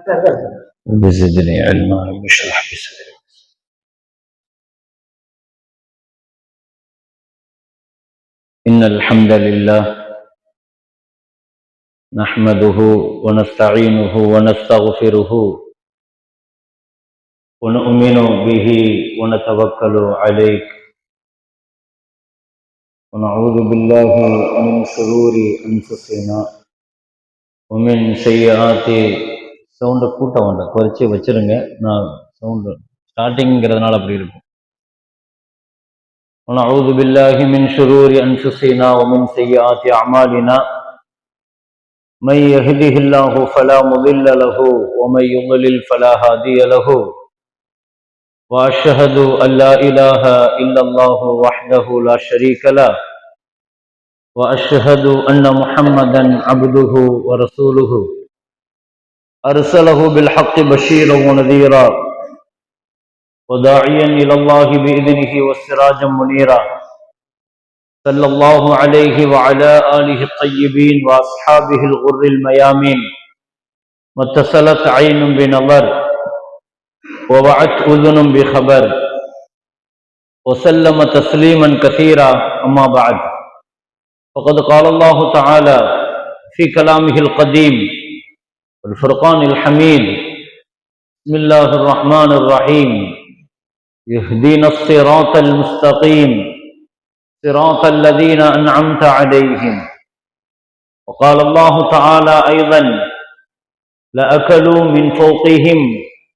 وزدني علما واشرح لي صدري. إن الحمد لله نحمده ونستعينه ونستغفره ونؤمن به ونتوكل عليه ونعوذ بالله من شرور أنفسنا ومن سيئات சவுண்டை கூட்டம் வேண்டாம், குறைச்சி வச்சிருங்க. நான் சவுண்டு ஸ்டார்டிங்கிறதுனால அப்படி இருக்கும். ونعوذ بالله من شرور أنفسنا ومن سيئات أعمالنا من يهده الله فلا مضل له ومن يضلل فلا هادي له وأشهد أن لا إله إلا الله وحده لا شريك له وأشهد أن محمدا عبده ورسوله أرسله بالحق بشيرا ونذيرا وداعيا إلى الله بإذنه والسراجا منيرا صلى الله عليه وعلى آله الطيبين وأصحابه الغر الميامين واتصلت عين بنظر ووعت أذن بخبر وسلم تسليما كثيرا. أما بعد، فقد قال الله تعالى في كلامه القديم والفرقان الحميد: بسم الله الرحمن الرحيم، يهدينا الصراط المستقيم صراط الذين أنعمت عليهم. وقال الله تعالى أيضا: لأكلوا من فوقهم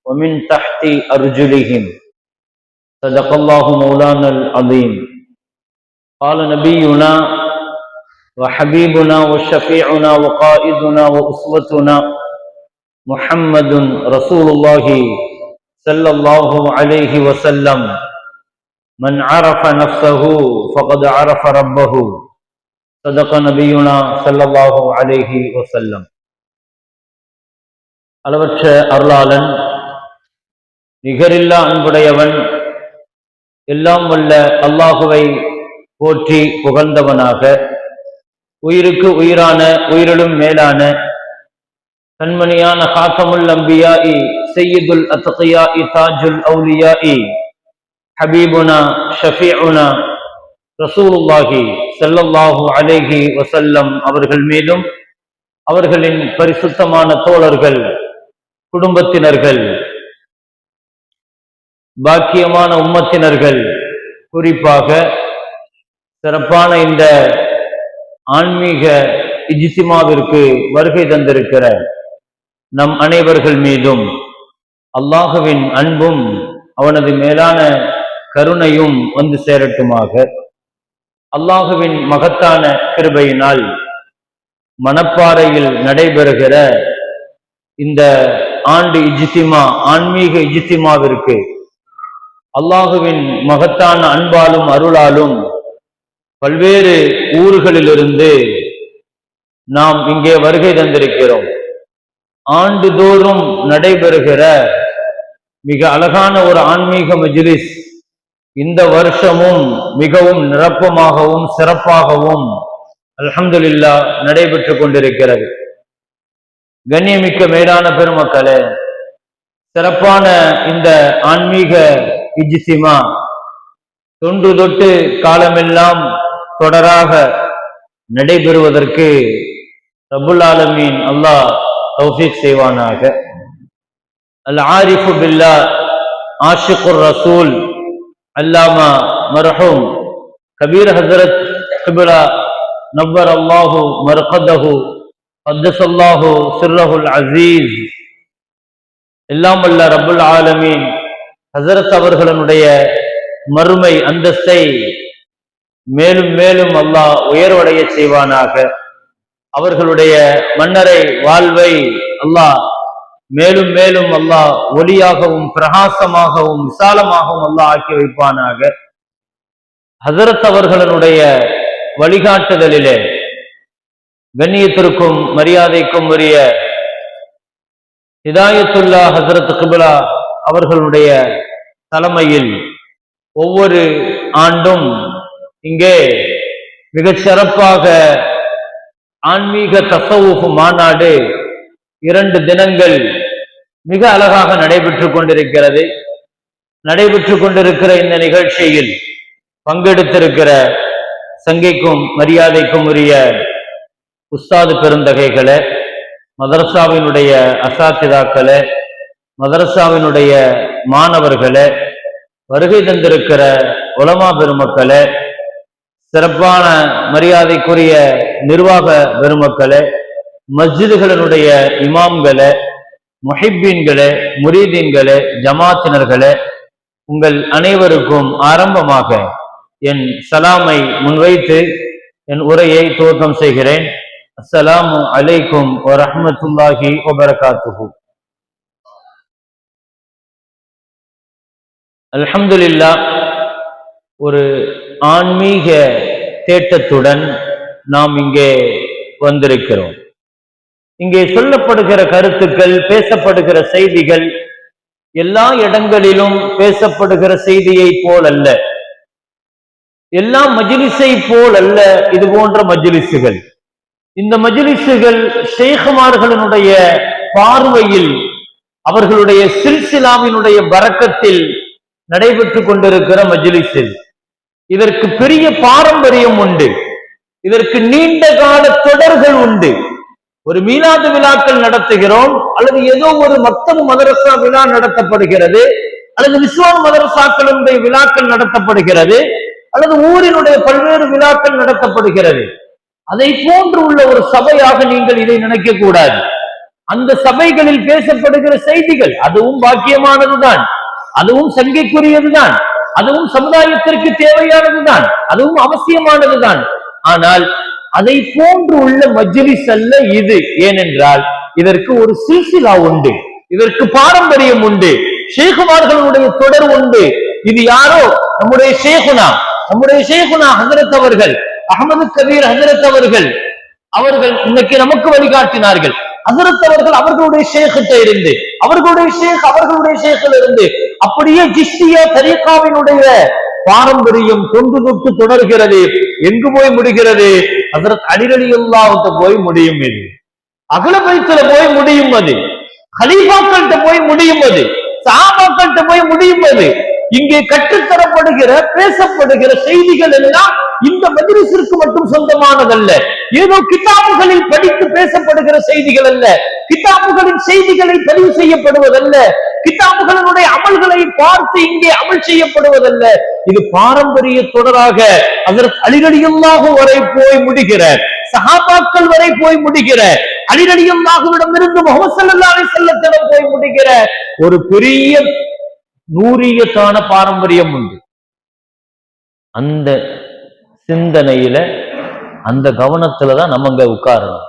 ومن تحت أرجلهم. صدق الله مولانا العظيم. قال نبينا وحبيبنا وشفيعنا وقائدنا وأسوتنا محمد رسول الله صلى الله عليه وسلم: من عرف نفسه فقد عرف ربه. صدق نبينا صلى الله عليه وسلم. அளவற்ற அருளாளன், நிகரில்லா அன்புடையவன், எல்லாம் வல்ல அல்லாஹுவை போற்றி புகழ்ந்தவனாக, உயிருக்கு உயிரான உயிரிலும் மேலான கண்மணியான காத்தமுல் அம்பியாஇ சையதுல் அத்கியாஇ தாஜுல் அவுலியாஇ ஹபீபுனா ஷஃபீஉனா ரசூலுல்லாஹி ஸல்லல்லாஹு அலைஹி வஸல்லம் அவர்கள் மீதும், அவர்களின் பரிசுத்தமான தோழர்கள், குடும்பத்தினர்கள், பாக்கியமான உம்மத்தினர்கள், குறிப்பாக சிறப்பான இந்த ஆன்மீக இஜ்திமாவிற்கு வருகை தந்திருக்கிற நம் அனைவர்கள் மீதும் அல்லாஹுவின் அன்பும் அவனது மேலான கருணையும் வந்து சேரட்டுமாக. அல்லாஹுவின் மகத்தான கிருபையினால் மணப்பாறையில் நடைபெறுகிற இந்த ஆண்டு இஜ்திமா, ஆன்மீக இஜ்திமாவிற்கு அல்லாஹுவின் மகத்தான அன்பாலும் அருளாலும் பல்வேறு ஊர்களிலிருந்து நாம் இங்கே வருகை தந்திருக்கிறோம். ஆண்டுதோறும் நடைபெறுகிற மிக அழகான ஒரு ஆன்மீக மஜ்லிஸ் இந்த வருஷமும் மிகவும் நிரப்பமாகவும் சிறப்பாகவும் அல்ஹம்துலில்லாஹ் நடைபெற்று கொண்டிருக்கிறது. கண்ணியமிக்க மேலான பெருமக்களே, சிறப்பான இந்த ஆன்மீக இஜ்திமா தொன்று தொட்டு காலமெல்லாம் தொடராக நடைபெறுவதற்கு ரப்புல் ஆலமீன் அல்லாஹ் தௌஃபீக் செய்வானாக. அல் ஆரிஃபு பில்லாஹ் ஆஷிகுர் ரசூல் அல்லாமா மர்ஹூம் கபீர் ஹஜ்ரத் கிப்லா நவ்வர் அல்லாஹு மர்கதஹு கத்தஸல்லாஹு சிர்ரஹுல் அஸீஸ், எல்லாம் வல்ல ரப்புல் ஆலமீன் ஹஜ்ரத் அவர்களுடைய மறுமை அந்தஸ்தை மேலும் மேலும் அல்லாஹ் உயர்வடைய செய்வானாக. அவர்களுடைய மன்னரை வாழ்வை அல்லாஹ் மேலும் மேலும் அல்லாஹ் ஒளியாகவும் பிரகாசமாகவும் விசாலமாகவும் அல்லாஹ் ஆக்கி வைப்பானாக. ஹஜ்ரத் அவர்களுடைய வழிகாட்டுதலிலே கண்ணியத்திற்கும் மரியாதைக்கும் உரிய ஹிதாயத்துல்லா ஹஜ்ரத் கிப்லா அவர்களுடைய தலைமையில் ஒவ்வொரு ஆண்டும் இங்கே மிகச் சிறப்பாக ஆன்மீக தஸவுஃப் மாநாடு 2 தினங்கள் மிக அழகாக நடைபெற்றுக் கொண்டிருக்கிறது. நடைபெற்றுக் கொண்டிருக்கிற இந்த நிகழ்ச்சியில் பங்கெடுத்திருக்கிற சங்கைக்கும் மரியாதைக்கும் உரிய உஸ்தாது பெருந்தகைகளே, மதரசாவினுடைய அசாத்திதாக்களே, மதரசாவினுடைய மாணவர்களே, வருகை தந்திருக்கிற உலமா பெருமக்களே, சிறப்பான மரியாதைக்குரிய நிர்வாக பெருமக்களே, மஸ்ஜிதுகளினுடைய இமாம்களே, முஹிப்பீன்களே, முரீதீன்களே, ஜமாத்தினர்களே, உங்கள் அனைவருக்கும் ஆரம்பமாக என் சலாமை முன்வைத்து என் உரையை துவக்கம் செய்கிறேன். அஸ்ஸலாமு அலைக்கும் வரஹ்மத்துல்லாஹி வபரகாத்துஹு. அல்ஹம்துலில்லாஹ், ஒரு ஆன்மீக தேட்டத்துடன் நாம் இங்கே வந்திருக்கிறோம். இங்கே சொல்லப்படுகிற கருத்துக்கள், பேசப்படுகிற செய்திகள் எல்லா இடங்களிலும் பேசப்படுகிற செய்தியை போல் அல்ல, எல்லா மஜ்லிஸை போல் அல்ல. இது போன்ற மஜ்லிஸுகள், இந்த மஜ்லிஸுகள் ஷேഖுமார்களினுடைய பார்வையில், அவர்களுடைய சில்சிலாவினுடைய பரக்கத்தில் நடைபெற்றுக் கொண்டிருக்கிற மஜ்லிஸில் இதற்கு பெரிய பாரம்பரியம் உண்டு, இதற்கு நீண்ட கால தொடர்கள் உண்டு. ஒரு மீலாது விழாக்கள் நடத்துகிறோம், அல்லது ஏதோ ஒரு மக்தப் மதரசா விழா நடத்தப்படுகிறது, அல்லது விஸ்வான் மதரசாக்களுடைய விழாக்கள் நடத்தப்படுகிறது, அல்லது ஊரினுடைய பல்வேறு விழாக்கள் நடத்தப்படுகிறது. அதை போன்று உள்ள ஒரு சபையாக நீங்கள் இதை நினைக்க கூடாது. அந்த சபைகளில் பேசப்படுகிற செய்திகள் அதுவும் பாக்கியமானதுதான், அதுவும் சங்கைக்குரியதுதான், அதுவும் சமுதாயத்திற்கு தேவையானதுதான், அதுவும் அவசியமானதுதான். ஆனால் அதை போன்று உள்ள மஜ்லிஸ் அல்ல இது. ஏனென்றால் இதற்கு ஒரு சில்சிலா உண்டு, இதற்கு பாரம்பரியம் உண்டு, ஷேகுமார்களுடைய தொடர் உண்டு. இது யாரோ நம்முடைய ஷேகுனா ஹஜரத் அவர்கள், அஹமது கபீர் ஹஜரத் அவர்கள் இன்னைக்கு நமக்கு வழிகாட்டினார்கள். ஹஜரத் அவர்கள் அவர்களுடைய ஷேக்கிட்ட இருந்து, அவர்களுடைய ஷேக்கில் இருந்து அப்படியே ஜிஷ்டியா தரீகாவினுடைய பாரம்பரியம் தொன்று தொட்டு தொடர்கிறது. எங்கு போய் முடிகிறது? ஹஜரத் அலி ரலியல்லாஹு போய் முடியும். இது அஹ்ல பைத்துல போய் முடியும், அது கலீஃபாக்கள்கிட்ட போய் முடியும், அது சஹாபாக்கள்கிட்ட போய் முடியும். அது இங்கே கற்றுத்தரப்படுகிற பேசப்படுகிற செய்திகள் எல்லாம் இந்த மஜ்லிஸிற்கு மட்டும் சொந்தமானதல்ல, ஏதோ கிதாபுகளில் படித்து பேசப்படுகிற செய்திகள் அல்ல, கிதாபுகளின் செய்திகளை பதிவு செய்யப்படுவதல்ல, கிதாபுகளினுடைய அமல்களை பார்த்து இங்கே அமல் செய்யப்படுவதல்ல. இது பாரம்பரிய தொடராக ஹஜரத் அலி ரலியல்லாஹு வரை போய் முடிகிற, சஹாபாக்கள் வரை போய் முடிகிற, அலி ரலியல்லாஹுவிடம் இருந்து முஹம்மது ஸல்லல்லாஹு அலைஹி வஸல்லம் போய் முடிகிற ஒரு பெரிய நூறியத்தான பாரம்பரியம் உண்டு. அந்த சிந்தனையில, அந்த கவனத்துலதான் நம்ம அங்க உட்காரணும்.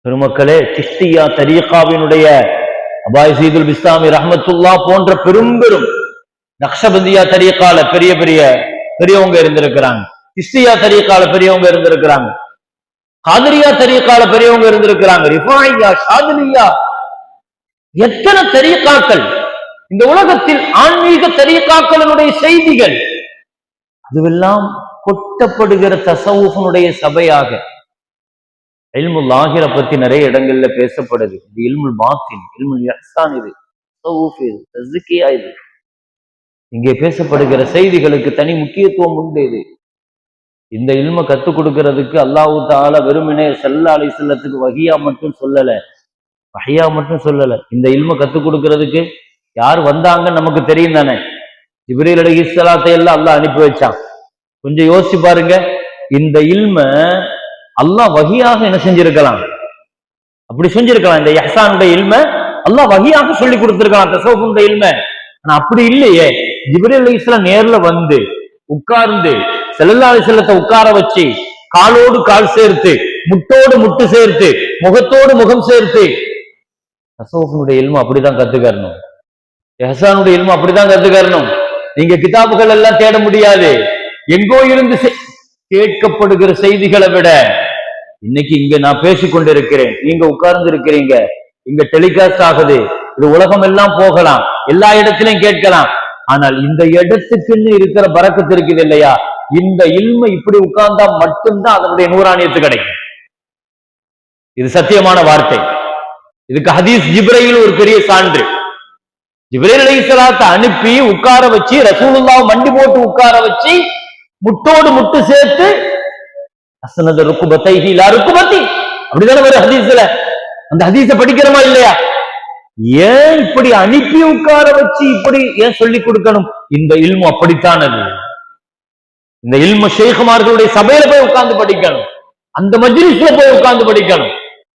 பெருமக்களே, சிஷ்தியா தரீகாவினுடைய அபாய்சீதுல் பிஸ்தாமி ரஹ்மத்துல்லாஹ் போன்ற பெரும் நக்ஷபந்தியா தரீகால பெரியவங்க இருந்திருக்கிறாங்க, சிஷ்தியா தரீகால பெரியவங்க இருந்திருக்கிறாங்க, காதிரியா தரீகால பெரியவங்க இருந்திருக்கிறாங்க, ரிஃபாயியா, ஷாதிலியா, எத்தனை தரீகாக்கள் இந்த உலகத்தில், ஆன்மீக தரீகாக்களினுடைய செய்திகள் அதுவெல்லாம் கொட்டப்படுகிற தஸவுஃபுடைய சபையாக. இல்முல் ஆகிர பத்தி நிறைய இடங்கள்ல பேசப்படுது. இது இல்முல் பாத்தின், இல்முல் இஹ்சான், இது தஸவுஃப், இது தஸ்கியா. இது இங்கே பேசப்படுகிற செய்திகளுக்கு தனி முக்கியத்துவம் உண்டு. இது இந்த இல்ம கத்துக் கொடுக்கிறதுக்கு அல்லாஹ் தஆலா வெறுமனே ஸல்லல்லாஹு அலைஹி வஸல்லத்துக்கு வஹியா மட்டும் சொல்லல. இந்த இல்ம கத்துக் கொடுக்கிறதுக்கு யார் வந்தாங்கன்னு நமக்கு தெரியும் தானே. ஜிப்ரீல் அலைஹிஸ்ஸலாத்தை எல்லாம் அல்லாஹ் அனுப்பி வச்சான். கொஞ்சம் யோசிச்சு பாருங்க, இந்த இல்ம அல்லாஹ் வஹியாக என்ன செஞ்சிருக்கலாம்? அப்படி செஞ்சிருக்கலாம். இந்த இஹ்சானுடைய இல்ம அல்லாஹ் வஹியாக சொல்லி கொடுத்திருக்கலாம், தஸவுஃபுடைய இல்ம. ஆனா அப்படி இல்லையே. ஜிப்ரீல் அலைஹிஸ்ஸலாம் நேர்ல வந்து உட்கார்ந்து ஸல்லல்லாஹு அலைஹி வஸல்லத்தை உட்கார வச்சு, காலோடு கால் சேர்த்து, முட்டோடு முட்டு சேர்த்து, முகத்தோடு முகம் சேர்த்து, தஸவுஃபுடைய இல்ம அப்படிதான் கத்துக்கறணும். இஹ்சானுடைய இல்ம அப்படிதான் கத்துக்கறணும். நீங்க கிதாபுகள் எல்லாம் தேட முடியாது. எங்கோ இருந்து கேட்கப்படுகிற செய்திகளை விட, இன்னைக்கு இங்க நான் பேசிக் கொண்டிருக்கிறேன், நீங்க உட்கார்ந்து இருக்கிறீங்க, இங்க டெலிகாஸ்ட் ஆகுது, இது உலகம் எல்லாம் போகலாம், எல்லா இடத்திலையும் கேட்கலாம். ஆனால் இந்த இடத்துக்குன்னு இருக்கிற பரக்கத்து இருக்குது இல்லையா, இந்த இல்ம இப்படி உட்கார்ந்தா மட்டும்தான் அதனுடைய நூறானியத்து கிடைக்கும். இது சத்தியமான வார்த்தை. இதுக்கு ஹதீஸ் ஜிப்ரையில் ஒரு பெரிய சான்று. ஜிப்ரீல் அலைஹிஸ்ஸலாத்தை அனுப்பி உட்கார வச்சு ரசூலுல்லாஹ் மண்டி போட்டு உட்கார வச்சு முட்டோடு முட்டு சேர்த்து அஸ்னத ருக்குபத்தைஹி லா ருக்குபத்தி அப்படிதானே ஒரு ஹதீஸ்ல. அந்த ஹதீஸ படிக்கிறோமா இல்லையா? ஏன் இப்படி அனுப்பி உட்கார வச்சு இப்படி ஏன் சொல்லி கொடுக்கணும்? இந்த இல்மு அப்படித்தானது. இந்த இல்மு ஷேகுமார்களுடைய சபையில போய் உட்கார்ந்து படிக்கணும், அந்த மஜ்லிஸ்ல போய் உட்கார்ந்து படிக்கணும்,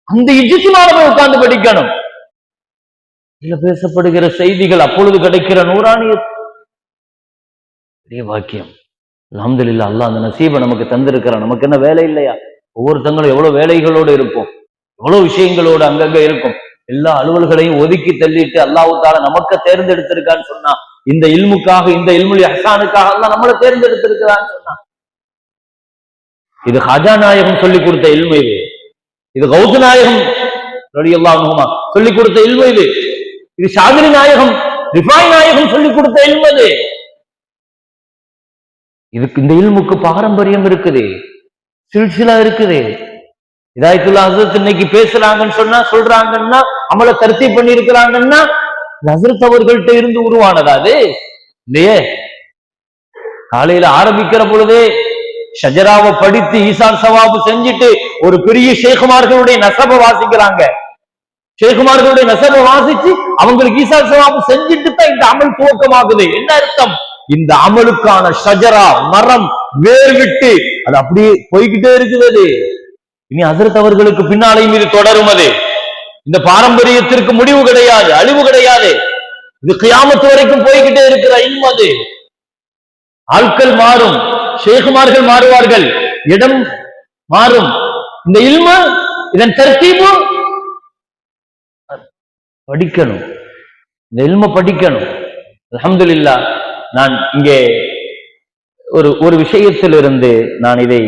அந்த இஜ்திமால போய் உட்கார்ந்து படிக்கணும். இதுல பேசப்படுகிற செய்திகள் அப்பொழுது கிடைக்கிற நூறானிய பெரிய வாக்கியம். அல்ஹம்துலில்லாஹ், அல்லாஹ் அந்த நசீபை நமக்கு தந்திருக்கிறான். நமக்கு என்ன வேலை இல்லையா? ஒவ்வொருத்தங்களும் எவ்வளவு வேலைகளோடு இருப்போம், எவ்வளவு விஷயங்களோடு அங்கங்க இருக்கும். எல்லா அலுவல்களையும் ஒதுக்கி தள்ளிட்டு அல்லாஹ் தஆலா நமக்கு தேர்ந்தெடுத்திருக்கான்னு சொன்னா, இந்த இல்முக்காக, இந்த இல்முல் இஹ்சானுக்காக அல்லாஹ் நம்மளை தேர்ந்தெடுத்திருக்கிறான்னு சொன்னா, இது ஹாஜா நாயகம் சொல்லி கொடுத்த இல்மு. இது கௌஸ் நாயகம் ரலியல்லாஹு அன்ஹுமா சொல்லி கொடுத்த இல்மு. இது ஷாதிரி நாயகம், ரிஃபாய் நாயகம் சொல்லி கொடுத்த இல்மு. இதுக்கு இந்த இல்முக்கு பாரம்பரியம் இருக்குது, சில்சிலா இருக்குது. ஹிதாயத்துல்லாஹ் ஹஸரத் இன்னைக்கு பேசுறாங்கன்னு சொன்னா, சொல்றாங்கன்னா, அமல தர்த்தீப் பண்ணி இருக்கிறாங்கன்னா, ஹஸரத் அவர்கள்ட்ட இருந்து உருவானதா அது இல்லையே? காலையில ஆரம்பிக்கிற பொழுதே ஷஜராவை படித்து ஈசான் சவாபு செஞ்சுட்டு ஒரு பெரிய ஷேகுமார்களுடைய நசப வாசிக்கிறாங்க. ஷேகுமார்களுடைய நசப வாசிச்சு அவங்களுக்கு ஈசான் சவாபு செஞ்சுட்டு தான் இந்த அமல் துவக்கமாகுது. என்ன அர்த்தம்? இந்த அமலுக்கான ஷஜரா மரம் வேர் விட்டு அது அப்படியே போய்கிட்டே இருக்குது. இனி ஹஸரத் அவர்களுக்கு பின்னாலையும் இது தொடரும். அது இந்த பாரம்பரியத்திற்கு முடிவு கிடையாது, அழிவு கிடையாது. இது கியாமத் வரைக்கும் போய்கிட்டே இருக்கிற இல்மு. அது ஆட்கள் மாறும், ஷேகுமார்கள் மாறுவார்கள், இடம் மாறும். இந்த இல்மு, இதன் தர்த்தீபு படிக்கணும், இந்த இல்ம படிக்கணும். அல்ஹம்துலில்லாஹ், நான் இங்கே ஒரு விஷயத்திலிருந்து நான் இதை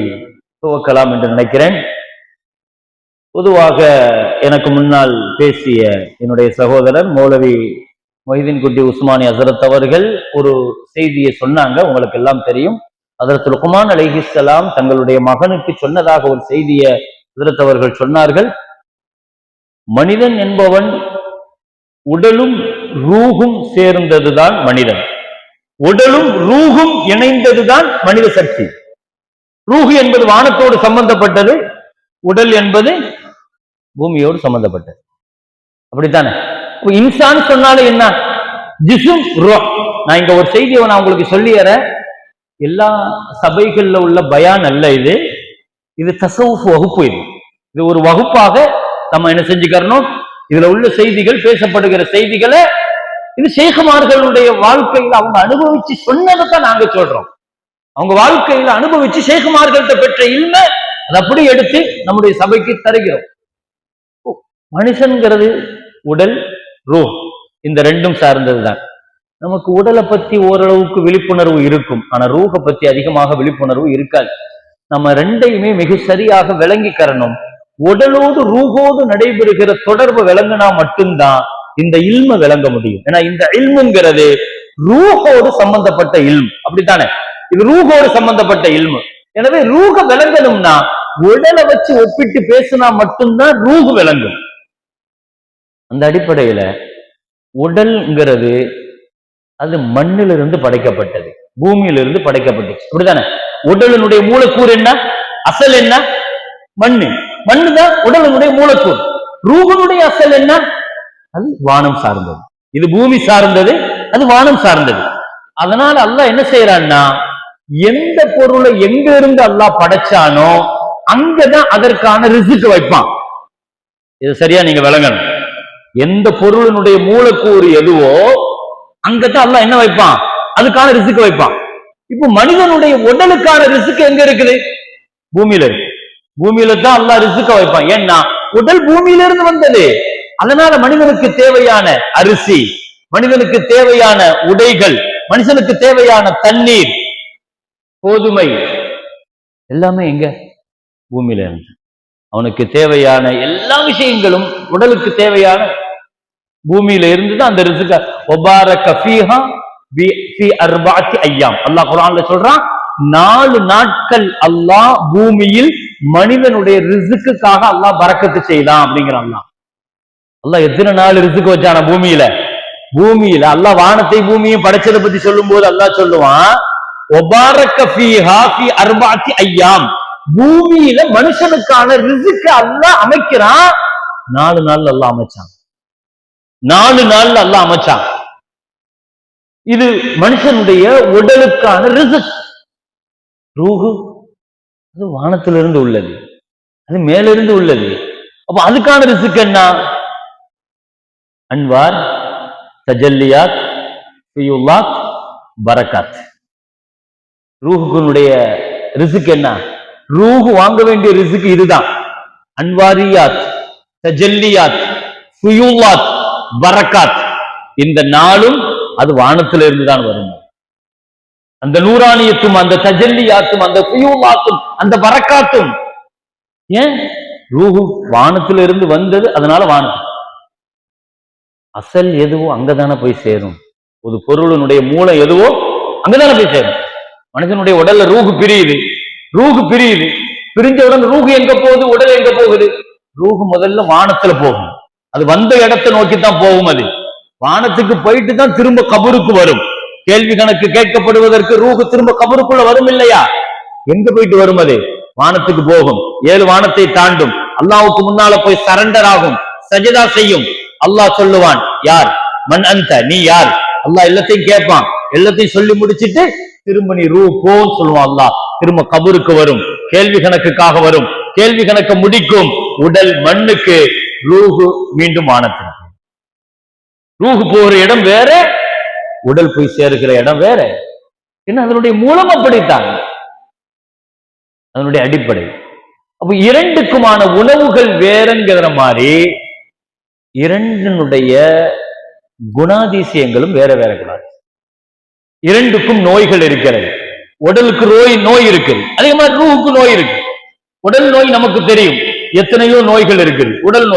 துவக்கலாம் என்று நினைக்கிறேன். பொதுவாக எனக்கு முன்னால் பேசிய என்னுடைய சகோதரர் மௌலவி மொஹிதீன் குட்டி உஸ்மானி ஹஸரத் அவர்கள் ஒரு செய்தியை சொன்னாங்க. உங்களுக்கு எல்லாம் தெரியும், ஹஸரத் லுக்மான் அலைஹிஸ்ஸலாம் தங்களுடைய மகனுக்கு சொன்னதாக ஒரு செய்தியை ஹஸரத் அவர்கள் சொன்னார்கள். மனிதன் என்பவன் உடலும் ரூஹும் சேர்ந்ததுதான் மனிதன், உடலும் ரூஹும் இணைந்ததுதான் மனித சக்தி. ரூஹு என்பது வானத்தோடு சம்பந்தப்பட்டது, உடல் என்பது பூமியோடு சம்பந்தப்பட்டது. அப்படித்தானே? இன்சான் சொன்னாலும் என்ன? ஜிஸ்ம் ரூஹ். நான் இங்க ஒரு செய்தியை நான் உங்களுக்கு சொல்லியறேன். எல்லா சபைகள்ல உள்ள பயான் அல்ல இது, இது தஸவுஃப் வகுப்பு. இது ஒரு வகுப்பாக நம்ம என்ன செஞ்சுக்கறணும், இதுல உள்ள செய்திகள், பேசப்படுகிற செய்திகளை, இது ஷேகுமார்களுடைய வாழ்க்கையில அவங்க அனுபவிச்சு சொன்னதைத்தான் நாங்க சொல்றோம். அவங்க வாழ்க்கையில அனுபவிச்சு ஷேகுமார்கள்ட்ட பெற்ற இல்ம அதை அப்படி எடுத்து நம்முடைய சபைக்கு தருகிறோம். மனுஷன்கிறது உடல், ரூஹ், இந்த ரெண்டும் சார்ந்ததுதான். நமக்கு உடலை பத்தி ஓரளவுக்கு விழிப்புணர்வு இருக்கும், ஆனா ரூஹை பத்தி அதிகமாக விழிப்புணர்வு இருக்காது. நம்ம ரெண்டையுமே மிக சரியாக விளங்கிக்கறணும். உடலோடு ரூஹோடு நடைபெறுகிற தொடர்பு விளங்கினா மட்டும்தான் இந்த இல்ம விளங்க முடியும். ஏன்னா இந்த இல்முங்கிறது ரூஹோடு சம்பந்தப்பட்ட இல்மு. அப்படித்தானே? இது ரூஹோடு சம்பந்தப்பட்ட இல்மு. எனவே ரூஹ விளங்கணும்னா உடலை வச்சு ஒப்பிட்டு பேசினா மட்டும்தான் ரூஹ் விளங்கும். அந்த அடிப்படையில உடல்ங்கிறது அது மண்ணிலிருந்து படைக்கப்பட்டது, பூமியிலிருந்து படைக்கப்பட்டது. அப்படித்தானே? உடலினுடைய மூலக்கூறு என்ன? அசல் என்ன? மண்ணு. மண்ணுதான் உடலினுடைய மூலக்கூறு. ரூஹனுடைய அசல் என்ன? அது வானம் சார்ந்தது. இது பூமி சார்ந்தது, அது வானம் சார்ந்தது. அதனால அல்லாஹ் என்ன செய்யறான்னா, எந்த பொருளை எங்க இருந்து அல்லாஹ் படைச்சானோ அங்கதான் அதற்கான ரிஸ்க் வைப்பான். இது சரியா நீங்க விளங்கணும். எந்த பொருளினுடைய மூலக்கூறு எதுவோ அங்கதான் அல்லாஹ் என்ன வைப்பான், அதுக்கான ரிஸ்க் வைப்பான். இப்போ மனிதனுடைய உடலுக்கான ரிஸ்க் எங்க இருக்குது? பூமியில இருக்கு. பூமியில தான் அல்லாஹ் ரிஸ்க் வைப்பான். ஏன்னா உடல் பூமியில இருந்து வந்தது. அதனால மனிதனுக்கு தேவையான அரிசி, மனிதனுக்கு தேவையான உடைகள், மனுஷனுக்கு தேவையான தண்ணீர், கோதுமை எல்லாமே எங்க? பூமியில இருந்து. அவனுக்கு தேவையான எல்லா விஷயங்களும் உடலுக்கு தேவையான பூமியில இருந்துதான் அந்த ரிஸ்க. ஒபாரக ஃபீஹா ஃபீ அர்பஅத்தி அய்யாம். அல்லாஹ் குர்ஆன்ல சொல்றான், 4 நாட்கள் அல்லாஹ் பூமியில் மனிதனுடைய ரிஸ்க்குக்காக அல்லாஹ் பரக்கத்து செய்தான் அப்படிங்கிறான். அல்லாஹ் எத்தனை நாள் ரிசுக்கு வச்சான பூமியில அல்லாஹ் வானத்தை பூமியும் படைச்சதை பத்தி சொல்லும் போது அல்லாஹ் சொல்லுவான் பூமியில மனுஷனுக்கான ரிசுக்க அல்லாஹ் அமைக்கிறான். 4 நாள்ல அல்லாஹ் அமைச்சான். 4 நாள்ல அல்லாஹ் அமைச்சான். இது மனுஷனுடைய உடலுக்கான ரிசுக். ரூஹு அது வானத்திலிருந்து உள்ளது, அது மேலிருந்து உள்ளது. அப்ப அதுக்கான ரிசுக் என்ன? அன்வார், தஜல்லியாத், ஃபியுல்லாத், பரக்காத். ரூஹுக்குனுடைய ரிசுக் என்ன? ரூஹு வாங்க வேண்டிய ரிசுக் இதுதான். அன்வாரியாத், தஜல்லியாத், ஃபியுல்லாத், பரக்காத். இந்த நாளும் அது வானத்திலிருந்து தான் வரும். அந்த நூறானியத்தும் அந்த தஜல்லியாத்தும் அந்த ஃபியுல்லாத்தும் அந்த பரக்காத்தும் ஏன் ரூஹு வானத்திலிருந்து வந்தது, அதனால வானத்து. அசல் எதுவோ அங்கதானே போய் சேரும். ஒரு பொருளினுடைய மூலம் எதுவோ அங்கதானே போய் சேரும். மனுஷனுடைய உடல்ல ரூஹு பிரியுது, பிரிஞ்ச உடனே ரூஹு எங்க போகுது, உடல் எங்க போகுது? ரூஹு முதல்ல வானத்துல போகும். அது வந்த இடத்தை நோக்கித்தான் போகும். அது வானத்துக்கு போயிட்டு தான் திரும்ப கபருக்கு வரும். கேள்வி கணக்கு கேட்கப்படுவதற்கு ரூஹு திரும்ப கபருக்குள்ள வரும் இல்லையா? எங்க போயிட்டு வரும்? அது வானத்துக்கு போகும். 7 வானத்தை தாண்டும். அல்லாஹ்வுக்கு முன்னால போய் சரண்டர் ஆகும், சஜதா செய்யும். அல்லாஹ் சொல்லுவான், யார்? மன் அன்த, நீ யார்? அல்லாஹ் எல்லாத்தையும் கேட்பான். எல்லாத்தையும் சொல்லி முடிச்சிட்டு திரும்ப நீ ரூ போன்னு சொல்லுவான். அல்லாஹ் திரும்ப கபருக்கு வரும், கேள்வி கணக்குக்காக வரும். கேள்வி கணக்க முடிக்கும். உடல் மண்ணுக்கு, ரூஹு மீண்டும் வானத்திற்கு. ரூஹு போகிற இடம் வேற, உடல் போய் சேருகிற இடம் வேற. ஏன்னா அதனுடைய மூலம் அப்படித்தான், அதனுடைய அடிப்படை. அப்ப இரண்டுக்குமான உணவுகள் வேறங்கிற மாதிரி இரண்டினுடைய குணாதிசயங்களும் வேற வேற கூடாது. இரண்டுக்கும் நோய்கள் இருக்கிறது. உடலுக்கு நோய் இருக்குது, அதே மாதிரி ரூஹுக்கு நோய் இருக்கு. உடல் நோய் நமக்கு தெரியும், எத்தனையோ நோய்கள் இருக்குது. உடல்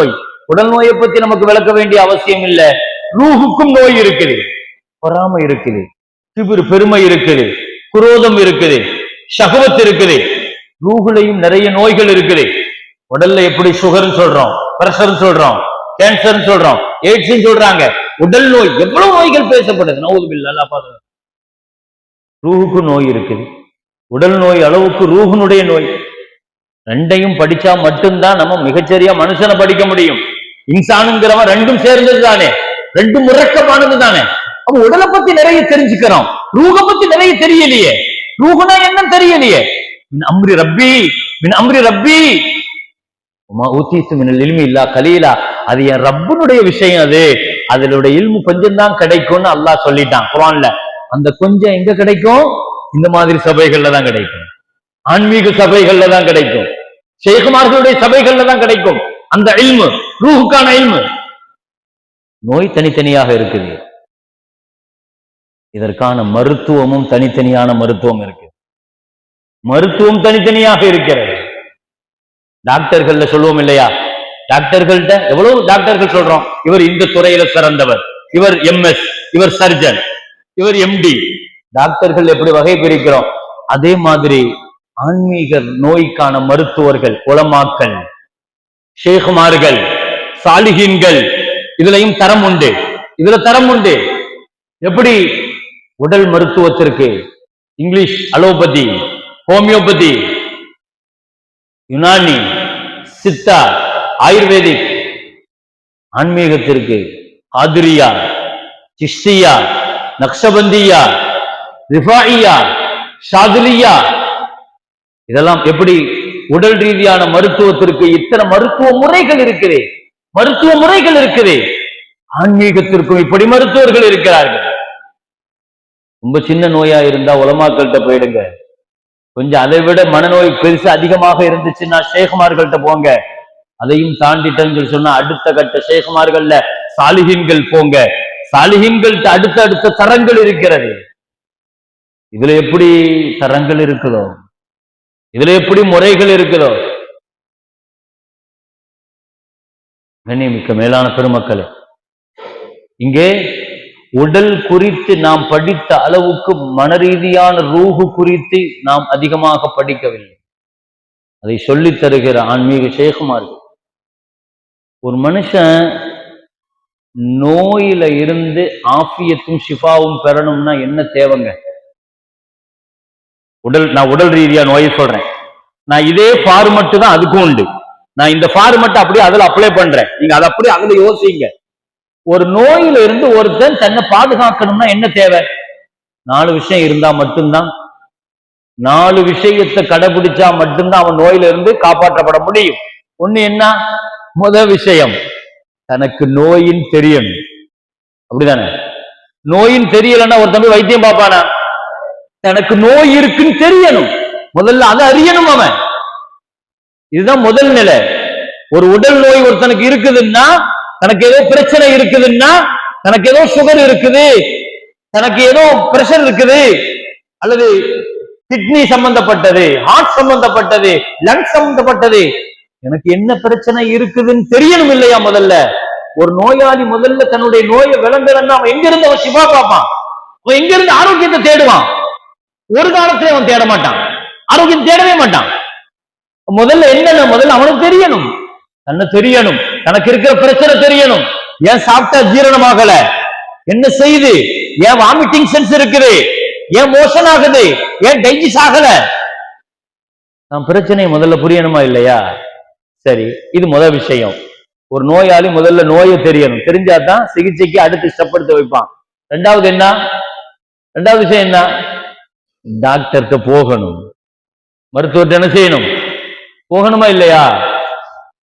நோயை பத்தி நமக்கு விளக்க வேண்டிய அவசியம் இல்லை. ரூஹுக்கும் நோய் இருக்குது. பொறாமை இருக்குது, கிபிர் பெருமை இருக்குது, குரோதம் இருக்குது, ஷஹவத் இருக்குது. ரூஹுலையும் நிறைய நோய்கள் இருக்குது. உடல்ல எப்படி சுகர் சொல்றோம், பிரஷர் சொல்றோம், கேன்சர் சொல்றோம், எய்ட்ஸ் சொல்றாங்க. உடல் நோய் எவ்வளவு நோய்கள் பேசப்படுது. நவுதுபில்லாஹ். ரூஹுக்கு நோய் இருக்குது. உடல் நோய் அளவுக்கு ரூஹுனுடைய நோய். ரெண்டையும் படிச்சா மட்டும்தான் நம்ம மிகச்சரியா மனுஷனை படிக்க முடியும். இன்சானுங்கிறவன் ரெண்டும் சேர்ந்தது தானே, ரெண்டும் முறக்கமானது தானே. அப்ப உடலை பத்தி நிறைய தெரிஞ்சுக்கிறோம், ரூஹ பத்தி நிறைய தெரியலையே. ரூஹுனா என்ன தெரியலையே. மின் அம்ரி ரப்பி இல்லா கலீலா. அது என் ரப்புனுடைய விஷயம். அது அதனுடைய இல்மு கொஞ்சம் தான் கிடைக்கும்னு அல்லாஹ் சொல்லிட்டான் குர்ஆன்ல. அந்த கொஞ்சம் எங்க கிடைக்கும்? இந்த மாதிரி சபைகள்ல தான் கிடைக்கும், ஆன்மீக சபைகள்ல தான் கிடைக்கும், ஷேகுமார்களுடைய சபைகள்ல தான் கிடைக்கும். அந்த இல்மு, ரூஹுக்கான இல்மு. நோய் தனித்தனியாக இருக்குது, இதற்கான மருத்துவமும் தனித்தனியான மருத்துவம் இருக்கு. மருத்துவம் தனித்தனியாக இருக்கிறது. டாக்டர்கள்ல சொல்லுவோம் இல்லையா, டாக்டர்கள்ட்ட எவ்வளவு டாக்டர்கள் சொல்றோம், இவர் இந்த துறையில சிறந்தவர், இவர் எம்எஸ், இவர் சர்ஜன், இவர் எம்டி. டாக்டர்கள் எப்படி வகை பிரிக்கிறோம், அதே மாதிரி ஆன்மீக நோய்க்கான மருத்துவர்கள், உலமாக்கள், ஷேகுமார்கள், சாலிஹீன்கள், இதுலயும் தரம் உண்டு. இதுல தரம் உண்டு. எப்படி? உடல் மருத்துவத்திற்கு English, allopathy, homeopathy, Unani, Siddha, Ayurvedic. ஆன்மீகத்திற்கு காதிரியா, சிஷ்தியா, நக்ஷபந்தியா, ரிஃபாயியா, ஷாதுலியா. இதெல்லாம் எப்படி? உடல் ரீதியான மருத்துவத்திற்கு இத்தனை மருத்துவ முறைகள் இருக்குது. ஆன்மீகத்திற்கும் இப்படி மருத்துவர்கள் இருக்கிறார்கள். ரொம்ப சின்ன நோயா இருந்தா உலமாக்கள்கிட்ட போயிடுங்க. கொஞ்சம் அதை விட மனநோய் பெருசு அதிகமாக இருந்துச்சுன்னா ஷேகுமார்கள்ட்ட போங்க. அதையும் தாண்டிட்டேன்னு சொன்னா அடுத்த கட்ட ஷேகுமார்கள்ல சாலிஹீன்கள் போங்க. சாலிஹீன்கள்ட்ட அடுத்த தரங்கள் இருக்கிறது. இதுல எப்படி தரங்கள் இருக்குதோ, இதுல எப்படி முறைகள் இருக்குதோ. கண்ணியமிக்க மேலான பெருமக்களே, இங்கே உடல் குறித்து நாம் படித்த அளவுக்கு மனரீதியான ரூஹு குறித்து நாம் அதிகமாக படிக்கவில்லை. அதை சொல்லித் தருகிற ஆன்மீக ஷேகுமார்கள். ஒரு மனுஷன் நோயில இருந்து ஆஃபியத்தும் ஷிஃபாவும் பெறணும்னா என்ன தேவைங்க? நான் உடல் ரீதியா நோயை சொல்றேன். நான் இதே ஃபார்மட் தான் அதுக்கும் உண்டு. நான் இந்த ஃபார்மட் அப்படியே அதுல அப்ளை பண்றேன். நீங்க அதை அப்படியே அதுல யோசிங்க. ஒரு நோயில இருந்து ஒருத்தன் தன்னை பாதுகாக்கணும்னா என்ன தேவை? 4 விஷயம் இருந்தா மட்டும்தான். 4 விஷயத்தை கடைபிடிச்சா மட்டும்தான் அவன் நோயில இருந்து காப்பாற்றப்பட முடியும். ஒண்ணு என்ன? முதல் விஷயம், தனக்கு நோயின் தெரியணும். அப்படிதானே? நோயின் தெரியலன்னா ஒரு தம்பி வைத்தியம் பார்ப்பானா? தனக்கு நோய் இருக்குன்னு தெரியணும். முதல்ல அதை அறியணும் அவன். இதுதான் முதல் நிலை. ஒரு உடல் நோய் ஒருத்தனுக்கு இருக்குதுன்னா, தனக்கு ஏதோ பிரச்சனை இருக்குதுன்னா, தனக்கு ஏதோ சுகர் இருக்குது, தனக்கு ஏதோ பிரஷர் இருக்குது, அல்லது கிட்னி சம்பந்தப்பட்டது, ஹார்ட் சம்பந்தப்பட்டது, லங் சம்பந்தப்பட்டது, எனக்கு என்ன பிரச்சனை இருக்குதுன்னு தெரியணும் இல்லையா? முதல்ல ஒரு நோயாளி முதல்ல தன்னுடைய நோயை விளங்கலன்னா அவன் எங்க இருந்து அவன் சிவா பார்ப்பான்? அவன் எங்க இருந்து ஆரோக்கியத்தை தேடுவான்? ஒரு காலத்துல அவன் தேட மாட்டான், ஆரோக்கியம் தேடவே மாட்டான். முதல்ல என்னன்னா, முதல்ல அவனுக்கு தெரியணும், தன்னை தெரியணும், தனக்கு இருக்கிற பிரச்சனை தெரியணும். ஏன் சாப்பிட்டா ஜீரணமாகல, என்ன செய்யுது, ஏன் வாமிட்டிங் சென்ஸ் இருக்குது, ஏன் மோஷன் ஆகுது, ஏன் டைஜஸ்ட் ஆகல, நான் பிரச்சனை முதல்ல புரியணுமா இல்லையா? சரி, இது முதல் விஷயம். ஒரு நோயாளி முதல்ல நோயை தெரியணும். தெரிஞ்சாதான் சிகிச்சைக்கு அடுத்து ஸ்டெப் எடுத்து வைப்பான். ரெண்டாவது என்ன? ரெண்டாவது விஷயம் என்ன? டாக்டர்கிட்ட போகணும், மருத்துவர்கிட்ட என்ன செய்யணும்? போகணுமா இல்லையா?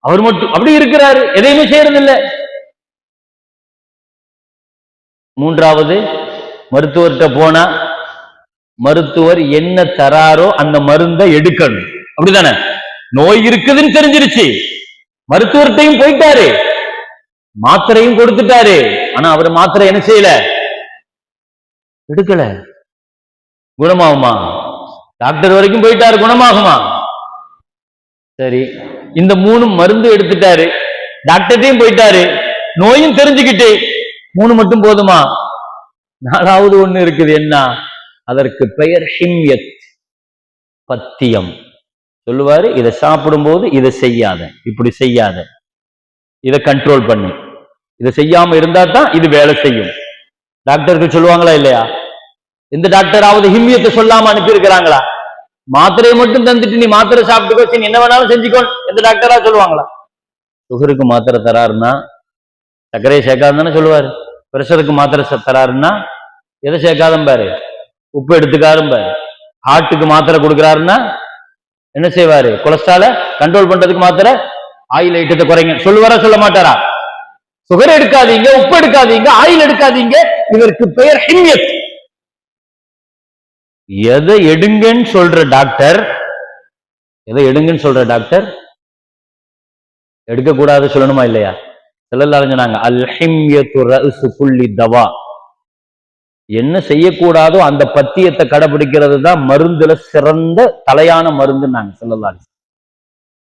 அவர் மட்டும் அப்படி இருக்கிறாரு, எதையுமே செய்யறது இல்லை. மூன்றாவது, மருத்துவர்கிட்ட போனா மருத்துவர் என்ன தராரோ அந்த மருந்தை எடுக்கணும். அப்படிதானே? நோய் இருக்குதுன்னு தெரிஞ்சிருச்சு, மருத்துவர்கிட்டையும் போயிட்டாரு, மாத்திரையும் கொடுத்துட்டாரு. ஆனா அவர் மாத்திரை என்ன செய்யல, எடுக்கல. குணமாகுமா? டாக்டர் வரைக்கும் போயிட்டாரு, குணமாகுமா? சரி, இந்த 3 மருந்து எடுத்துட்டாரு, டாக்டர்டையும் போயிட்டாரு, நோயும் தெரிஞ்சுக்கிட்டு, 3 மட்டும் போதுமா? 4வது ஒண்ணு இருக்குது. என்ன? அதற்கு பெயர் ஹிம்யத், பத்தியம். சொல்லுவாரு, இதை சாப்பிடும் போது இதை செய்யாத, இப்படி செய்யாத, இதை கண்ட்ரோல் பண்ணு, இதை செய்யாம இருந்தா தான் இது வேலை செய்யும். டாக்டருக்கு சொல்லுவாங்களா இல்லையா? எந்த டாக்டராவது ஹிம்யத்தை சொல்லாம அனுப்பி இருக்கிறாங்களா? மாத்திரையை மட்டும் தந்துட்டு நீ மாத்திரை சாப்பிட்டுக்கோ, என்ன வேணாலும் செஞ்சுக்கோ, எந்த டாக்டரா சொல்லுவாங்களா? சுகருக்கு மாத்திரை தராருன்னா சர்க்கரையை சேர்க்காதுன்னு சொல்லுவாரு. பிரஷருக்கு மாத்திரை தராருன்னா எதை சேர்க்காதம் பாரு, உப்பு எடுத்துக்காரும் பாரு. ஹார்ட்டுக்கு மாத்திரை கொடுக்கிறாருன்னா என்ன செய்வாரு? கொலஸ்ட்ரால கண்ட்ரோல் பண்றதுக்கு மாத்திரை, ஆயில் ஐட்டத்தை குறைங்க சொல்லுவாரா, சொல்ல மாட்டாரா? சுகர் எடுக்காதீங்க, உப்பு எடுக்காதீங்க, ஆயில் எடுக்காதீங்க. இதற்கு பெயர் ஹிம்யத். எதை எடுங்கன்னு சொல்ற டாக்டர், எதை எடுங்கன்னு சொல்ற டாக்டர் எடுக்க கூடாது சொல்லணுமா இல்லையா? ஸல்லல்லாஹு சொன்னாங்க, அல் ஹிம்யத்து ரஅஸு குல்லி தவா. என்ன செய்யக்கூடாதோ அந்த பத்தியத்தை கடைபிடிக்கிறது தான் மருந்துல சிறந்த தலையான மருந்துன்னாங்க ஸல்லல்லாஹு.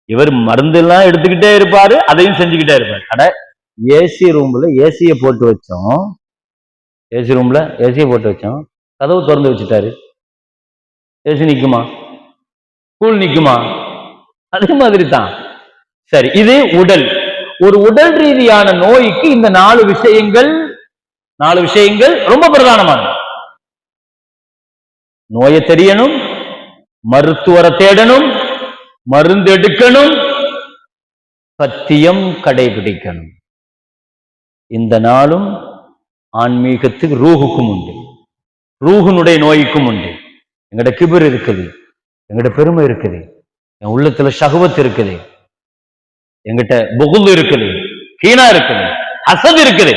இவர் மருந்து எல்லாம் எடுத்துக்கிட்டே இருப்பாரு, அதையும் செஞ்சுக்கிட்டே இருப்பாரு. அட, ஏசி ரூம்ல ஏசியை போட்டு வச்சோம், ஏசி ரூம்ல ஏசியை போட்டு வச்சோம், கதவு திறந்து வச்சுட்டாரு, ஏசி நிக்குமா? கூல் நிக்குமா? அதே மாதிரி தான். சரி, இது உடல். ஒரு உடல் ரீதியான நோய்க்கு இந்த 4 விஷயங்கள் ரொம்ப பிரதானமானது. நோயை தெரியணும், மருத்துவரை தேடணும், மருந்து எடுக்கணும், பத்தியம் கடைபிடிக்கணும். இந்த 4ம் ஆன்மீகத்துக்கு ரூஹுக்கும் உண்டு, ரூஹுனுடைய நோய்க்கும் உண்டு. எங்கட கிபர் இருக்குது, எங்கட பெருமை இருக்குது, என் உள்ளத்துல ஷஹ்வத் இருக்குது, எங்கிட்ட புகுல் இருக்குது, கீனா இருக்குது, ஹசத் இருக்குது,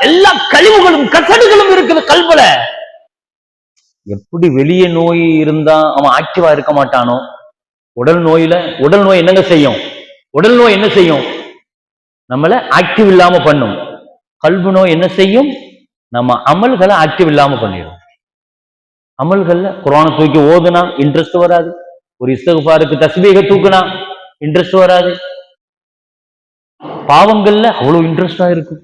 எல்லா கழிவுகளும் கசடுகளும் இருக்குது கல்புல. எப்படி வெளியே நோய் இருந்தா அவன் ஆக்டிவா இருக்க மாட்டானோ, உடல் நோய் என்னங்க செய்யும்? உடல் நோய் என்ன செய்யும்? நம்மள ஆக்டிவ் இல்லாம பண்ணும். கல்பு நோய் என்ன செய்யும்? நம்ம அமல்களை ஆக்டிவ் இல்லாம பண்ணிடும். அமல்கள்ல குர்ஆனை தூக்கி ஓதுனா இன்ட்ரெஸ்ட் வராது, ஒரு இஸ்திக்ஃபாருக்கு தஸ்பீஹை தூக்குனா இன்ட்ரெஸ்ட் வராது, பாவங்கள்ல அவ்வளவு இன்ட்ரெஸ்டா இருக்கும்.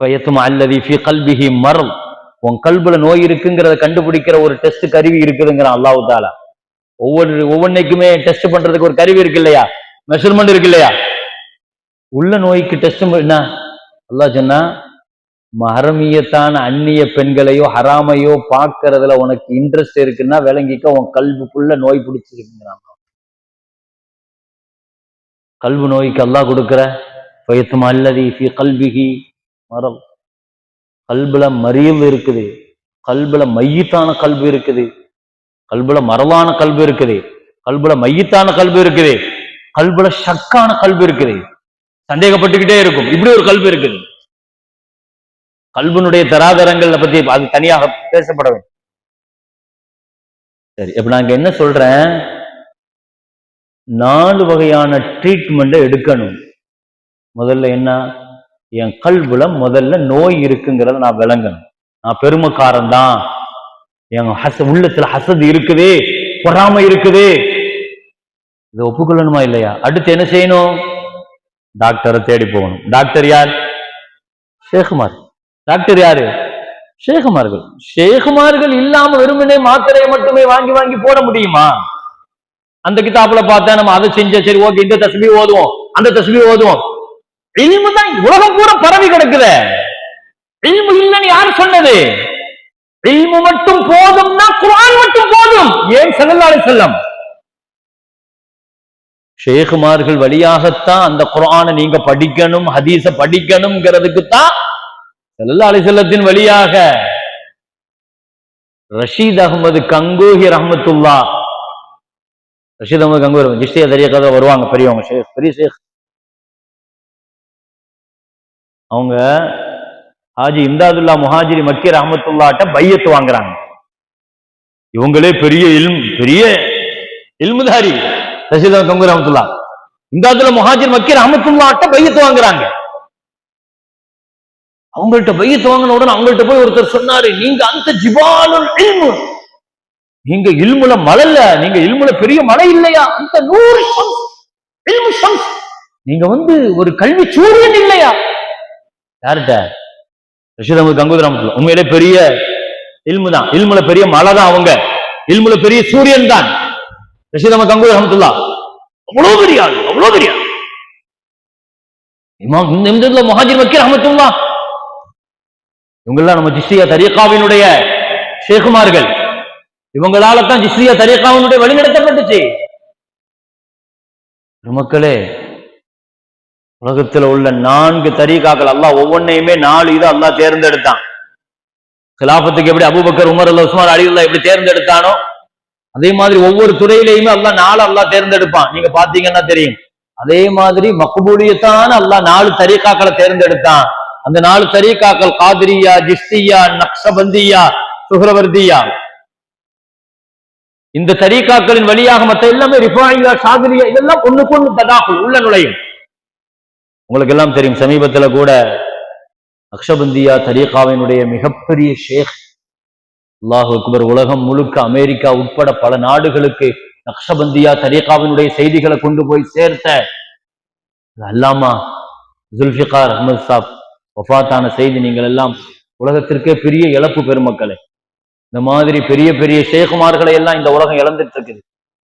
ஃபயத்மா அல்லதி ஃபீ கல்பிஹி மர்ல், உன் கல்புல நோய் இருக்குங்கிறத கண்டுபிடிக்கிற ஒரு டெஸ்ட் கருவி இருக்குதுங்கிறான் அல்லாஹ் தஆலா. ஒவ்வொன்னைக்குமே டெஸ்ட் பண்றதுக்கு ஒரு கருவி இருக்கு இல்லையா, மெஷர்மெண்ட் இருக்கு இல்லையா? உள்ள நோய்க்கு டெஸ்ட் என்ன? அல்லாஹ் சொன்னா, மஹரமியத்தான அந்நிய பெண்களையோ ஹராமையோ பார்க்கறதுல உனக்கு இன்ட்ரெஸ்ட் இருக்குன்னா விளங்கிக்க, உன் கல்புக்குள்ள நோய் பிடிச்சிருக்குங்கிறாங்க. கல்பு நோய்க்கு அல்லாஹ் கொடுக்கிற ஃபயத்துமா அல்லதி ஃபீ கல்பிஹி மரல். கல்புல மரியல் இருக்குது, கல்புல மையத்தான கல்பு இருக்குது, கல்புல மரலான கல்பு இருக்குது, கல்புல மையத்தான கல்பு இருக்குது, கல்புல ஷக்கான கல்பு இருக்குது, சந்தேகப்பட்டுக்கிட்டே இருக்கும். இப்படி ஒரு கல்பு இருக்குது. கல்புனுடைய தராதரங்களை பத்தி அது தனியாக பேசப்பட வேண்டும். சரி, இப்ப நான் என்ன சொல்றேன், 4 வகையான ட்ரீட்மெண்ட் எடுக்கணும். முதல்ல என்ன, என் கல்புல முதல்ல நோய் இருக்குங்கிறத நான் விளங்கணும். நான் பெருமைக்காரன் தான், என் உள்ளத்துல ஹசது இருக்குது, பொறாமை இருக்குது, இதை ஒப்புக்கொள்ளணுமா இல்லையா? அடுத்து என்ன செய்யணும்? டாக்டரை தேடி போகணும். டாக்டர் யார்? ஷேகுமார். டாக்டர் யாரு? ஷேகுமார்கள். ஷேகுமார்கள் இல்லாம வெறுமனே மாத்திரையை மட்டுமே வாங்கி வாங்கி போட முடியுமா? அந்த கிதாபுல பார்த்தா நம்ம அதை செஞ்ச, சரி ஓகே, இந்த தஸ்பீ ஓதுவோம், அந்த தஸ்பீ ஓதுவோம். இல்மு தான் உலகம் பூரா பரவி கிடக்குது. இல்மு இல்லைன்னு யாரு சொன்னது? இல்மு மட்டும் போதும்னா குர்ஆன் மட்டும் போதும். ஏன் ஸல்லல்லாஹு அலைஹி வஸல்லம் ஷேகுமார்கள் வழியாகத்தான் அந்த குர்ஆனை நீங்க படிக்கணும், ஹதீஸ படிக்கணும்ங்கிறதுக்கு தான் ஸல்லல்லாஹு அலைஹி வஸல்லத்தின் வழியாக ரஷீத் அஹ்மது கங்கோஹி ரஹ்மத்துல்லாஹ், ரஷீத் அஹ்மது கங்கோஹி ஜிஷ்தியா தரீகால வருவாங்க, பெரியவங்க, ஷேக், பெரிய ஷேக். அவங்க ஹாஜி இம்தாதுல்லா முஹாஜிரி மக்கி ரஹ்மத்துல்லாஹ்ட்ட பையத்து வாங்குறாங்க. இவங்களே பெரிய இல்முதாரி ரஷீத் அஹ்மது கங்கோஹி ரஹ்மத்துல்லாஹ் இம்தாதுல்லா முஹாஜிர் மக்கி ரஹ்மத்துல்லாஹ்ட்ட பையத்து வாங்குறாங்க. அவங்கள்ட்ட பையத்து வாங்கின உடனே அவங்கள்ட்ட போய் ஒருத்தர் சொன்னாரு, நீங்க அந்த ஜிபாலுல் இல்மு, நீங்க இல்முல மலல்ல, நீங்க இல்முல பெரிய மலை இல்லையா? அந்த நூறு ஷம்ஸ், இல்மு ஷம்ஸ், நீங்க ஒரு கல்வி சூரியன் இல்லையா? யார்கிட்ட? ரஷீத் அஹ்மது கங்கோஹி ரஹ்மத்துல்லாஹ். உண்மையிலே பெரிய இல்மு தான், இல்முல பெரிய மலை தான் அவங்க, இல்முல பெரிய சூரியன் தான் ரஷீத் அஹ்மது கங்கோஹி ரஹ்மத்துல்லாஹ். அவ்வளவு பெரிய ஆள், அவ்வளவு பெரிய ஆள். இமாம் இம்தாதுல்லா முஹாஜிர் மக்கி ரஹ்மத்துல்லாஹ், இவங்கெல்லாம் நம்ம ஜிஷ்தியா தரீகாவினுடைய ஷேகுமார்கள். இவங்களால தான் ஜிஷ்தியா தரீகாவினுடைய வழி நடத்தப்பட்டுச்சு. மக்களே, உலகத்துல உள்ள 4 தரீகாக்கள் அல்லாஹ் ஒவ்வொன்னையுமே 4 இது அல்லாஹ் தேர்ந்தெடுத்தான். கிலாபத்துக்கு எப்படி அபூபக்கர், உமர், உஸ்மான், அலி அல்லாஹ் எப்படி தேர்ந்தெடுத்தானோ அதே மாதிரி ஒவ்வொரு துறையிலையுமே அல்லாஹ் 4 அல்லாஹ் தேர்ந்தெடுப்பான். நீங்க பாத்தீங்கன்னா தெரியும். அதே மாதிரி மக்பூலியத்தான அல்லாஹ் 4 தரீகாக்களை தேர்ந்தெடுத்தான். அந்த 4 தரீகாக்கள் காதிரியா, ஜிஷ்தியா, நக்ஷபந்தியா, சுஹ்ரவர்தியா. இந்த தரீகாக்களின் வழியாக மற்ற எல்லாமே ரிஃபாயியா, ஷாதிலியா, இதெல்லாம் ஒண்ணுக்கு ஒண்ணு ததாகுல், உள்ள நுழையும். உங்களுக்கு எல்லாம் தெரியும், சமீபத்துல கூட நக்ஷபந்தியா தரீகாவினுடைய மிகப்பெரிய ஷேக், அல்லாஹு அக்பர், உலகம் முழுக்க அமெரிக்கா உட்பட பல நாடுகளுக்கு நக்ஷபந்தியா தரீகாவினுடைய செய்திகளை கொண்டு போய் சேர்த்த அல்லாமா ஜுல்ஃபிகார் அஹ்மத் சாப் வஃபாத்தான செய்தி நீங்கள் எல்லாம் உலகத்திற்கே பெரிய இழப்பு. பெருமக்களே, இந்த மாதிரி பெரிய பெரிய ஷேகுமார்களை எல்லாம் இந்த உலகம் இழந்துட்டு இருக்குது.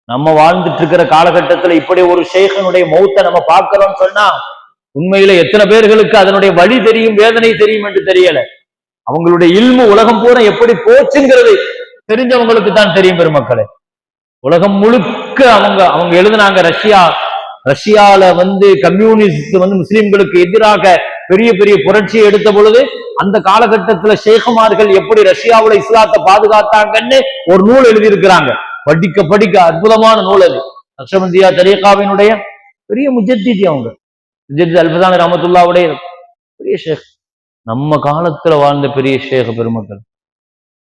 நம்ம வாழ்ந்துட்டு இருக்கிற காலகட்டத்தில் இப்படி ஒரு ஷேகனுடைய மௌத்தை நம்ம பார்க்கிறோம் சொன்னா உண்மையில எத்தனை பேர்களுக்கு அதனுடைய வழி தெரியும், வேதனை தெரியும் என்று தெரியல. அவங்களுடைய இல்மு உலகம் பூரா எப்படி போச்சுங்கிறது தெரிஞ்சவங்களுக்கு தான் தெரியும். பெருமக்களே, உலகம் முழுக்க அவங்க எழுதுனாங்க. ரஷ்யால கம்யூனிஸ்ட் முஸ்லிம்களுக்கு எதிராக பெரிய பெரிய புரட்சியை எடுத்த பொழுது அந்த காலகட்டத்துல ஷேகுமார்கள் எப்படி ரஷ்யாவுல இஸ்லாத்தை பாதுகாத்தாங்கன்னு ஒரு நூல் எழுதியிருக்கிறாங்க. படிக்க படிக்க அற்புதமான நூல் அது. நக்ஷபந்தியா தரீகாவினுடைய பெரிய முஜத்திதி, அவங்க முஜத்தித் அல்ஃபசானி ரஹ்மத்துல்லாஹ்வுடைய பெரிய ஷேக். நம்ம காலத்துல வாழ்ந்த பெரிய ஷேக். பெருமக்கள்,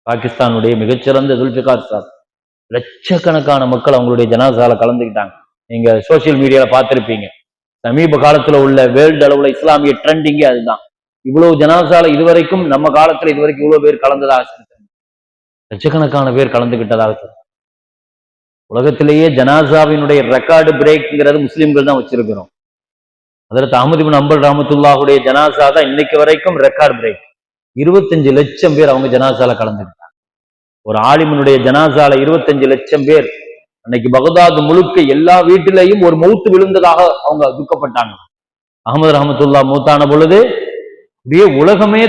பாகிஸ்தானுடைய மிகச்சிறந்த ஜுல்ஃபிகார் சாப், லட்சக்கணக்கான மக்கள் அவங்களுடைய ஜனாசால கலந்துக்கிட்டாங்க. நீங்க சோசியல் மீடியால பார்த்திருப்பீங்க. சமீப காலத்துல உள்ள வேர்ல்டு அளவுல இஸ்லாமிய ட்ரெண்டிங்கே அதுதான். இவ்வளவு ஜனாசால இதுவரைக்கும் நம்ம காலத்துல இதுவரைக்கும் இவ்வளவு பேர் கலந்ததாக, லட்சக்கணக்கான பேர் கலந்துகிட்டதாக. உலகத்திலேயே ஜனாசாவினுடைய ரெக்கார்டு பிரேக்ங்கிறது முஸ்லிம்கள் தான் வச்சிருக்கிறோம். ஹஜ்ரத் அஹ்மத் இப்னு ஹம்பல் ரஹ்மத்துல்லாஹுடைய ஜனாசா தான் இன்னைக்கு வரைக்கும் ரெக்கார்ட் பிரேக். 25 லட்சம் பேர் அவங்க ஜனாசால கலந்துக்கிட்டாங்க. ஒரு ஆலிமனுடைய ஜனாசால 25 லட்சம் பேர். அன்னைக்கு பகதாது முழுக்க எல்லா வீட்டிலையும் ஒரு மௌத்து விழுந்ததாக அவங்க துக்கப்பட்டாங்க. அஹ்மத் ரஹ்மத்துல்லாஹ் மூத்தான பொழுது இப்படியே உலகமே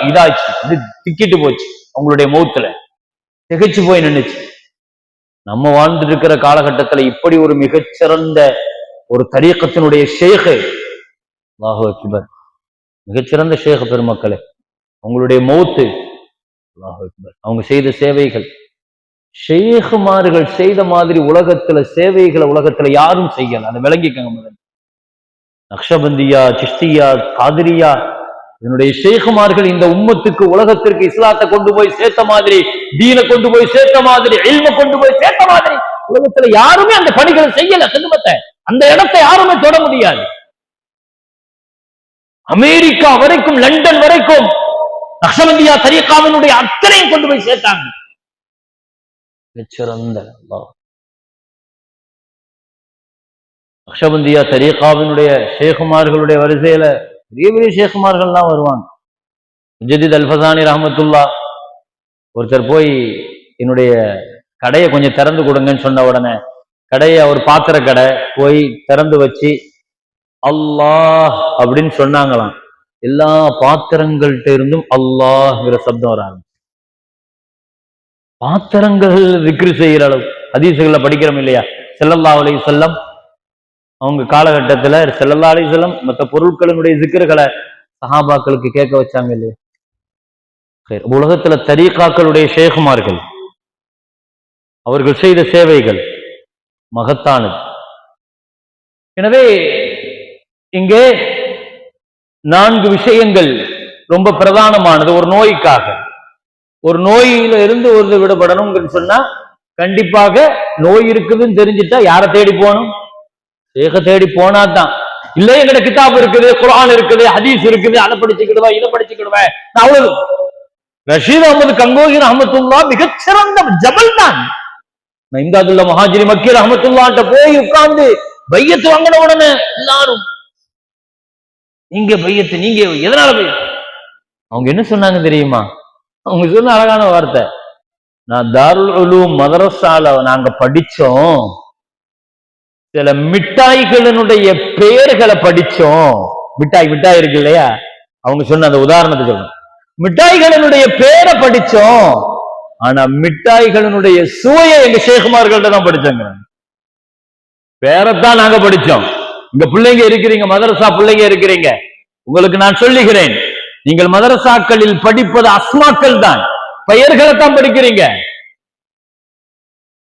இதாச்சு, அது திக்கிட்டு போச்சு. அவங்களுடைய மௌத்துல திகைச்சு போய் நின்னுச்சு. நம்ம வாழ்ந்துட்டு இருக்கிற காலகட்டத்துல இப்படி ஒரு மிகச்சிறந்த ஒரு தரீக்கத்தினுடைய ஷேக், அல்லாஹு அக்பர், மிகச்சிறந்த ஷேக் பெருமக்களே, அவங்களுடைய மௌத்து, அல்லாஹு அக்பர், அவங்க செய்த சேவைகள், ஷேகுமார்கள் செய்த மாதிரி உலகத்துல சேவைகளை உலகத்துல யாரும் செய்யல. அதை விளங்கிக்கங்க. முதல்ல நக்ஷபந்தியா, சிஷ்தியா, காதிரியா, என்னுடைய ஷேகுமார்கள் இந்த உம்மத்துக்கு உலகத்திற்கு இஸ்லாத்தை கொண்டு போய் சேர்த்த மாதிரி, தீனை கொண்டு போய் சேர்த்த மாதிரி, இல்ம கொண்டு போய் சேர்த்த மாதிரி உலகத்துல யாருமே அந்த பணிகளை செய்யல. செல்வத்தை அந்த இடத்தை யாருமே தொட முடியாது. அமெரிக்கா வரைக்கும், லண்டன் வரைக்கும் நக்ஷபந்தியா தரீகாவினுடைய அத்தனையும் கொண்டு போய் சேர்த்தாங்க. சிறந்த நக்ஷபந்தியா தரீகாவினுடைய ஷேகுமார்களுடைய வரிசையில பெரிய பெரிய ஷேகுமார்கள்லாம் வருவாங்க. முஜத்தித் அல்ஃபசானி ரஹமத்துல்லா ஒருத்தர் போய் என்னுடைய கடையை கொஞ்சம் திறந்து கொடுங்கன்னு சொன்ன உடனே கடையை, ஒரு பாத்திர கடை, போய் திறந்து வச்சு அல்லாஹ் அப்படின்னு சொன்னாங்களாம். எல்லா பாத்திரங்கள்ட்ட இருந்தும் அல்லாஹ்ங்கிற சப்தம் வராங்க. பாத்திரங்கள் விக்ரி செய்கிற அளவு ஹதீசுகளை படிக்கிறோம் இல்லையா? ஸல்லல்லாஹு அலைஹி வஸல்லம் அவங்க காலகட்டத்துல ஸல்லல்லாஹு அலைஹி வஸல்லம் மற்ற பொருட்களினுடைய ஜிக்ருகளை சஹாபாக்களுக்கு கேட்க வச்சாங்க இல்லையா? உலகத்துல தரீகாக்களுடைய ஷேகுமார்கள் அவர்கள் செய்த சேவைகள் மகத்தானது. எனவே இங்கே 4 விஷயங்கள் ரொம்ப பிரதானமானது. ஒரு நோய்க்காக, ஒரு நோயில இருந்து ஒரு விடுபடணும் சொன்னா கண்டிப்பாக நோய் இருக்குதுன்னு தெரிஞ்சுட்டா யாரை தேடி போகணும்? ஷேக தேடி போனாதான். இல்ல எங்கட கிதாப் இருக்குது, குர்ஆன் இருக்குது, ஹதீஸ் இருக்குது, அதை படிச்சுக்கிடுவேன், இதை படிச்சுக்கிடுவேன். அவ்வளவு. ரஷீத் அஹமது கங்கோஹி ரஹமத்துல்லா மிகச்சிறந்த ஜபல் தான். இம்தாதுல்லா மஹாஜிரி மக்கி ரஹமத்துல்லாட்ட போய் உட்கார்ந்து பையத்து வாங்கின உடனே எல்லாரும், நீங்க பையத்து, நீங்க எதனால பையத்து? அவங்க என்ன சொன்னாங்க தெரியுமா? அவங்க சொன்ன அழகான வார்த்தை, நான் தாருல் உலூம் மதரசால நாங்க படிச்சோம், சில மிட்டாய்களினுடைய பெயர்களை படிச்சோம். மிட்டாய் மிட்டாய் இருக்கு இல்லையா? அவங்க சொன்ன அந்த உதாரணத்தை சொல்லணும். மிட்டாய்களினுடைய பேரை படிச்சோம், ஆனா மிட்டாய்களினுடைய சுவையை எங்க ஷேகுமார்கள்ட்ட தான் படிச்சாங்க. பேரைத்தான் நாங்க படிச்சோம். இங்க பிள்ளைங்க இருக்கிறீங்க, மதரசா பிள்ளைங்க இருக்கிறீங்க, உங்களுக்கு நான் சொல்லுகிறேன், நீங்கள் மதரசாக்களில் படிப்பது அஸ்மாக்கள் தான், பெயர்களை தான் படிக்கிறீங்க.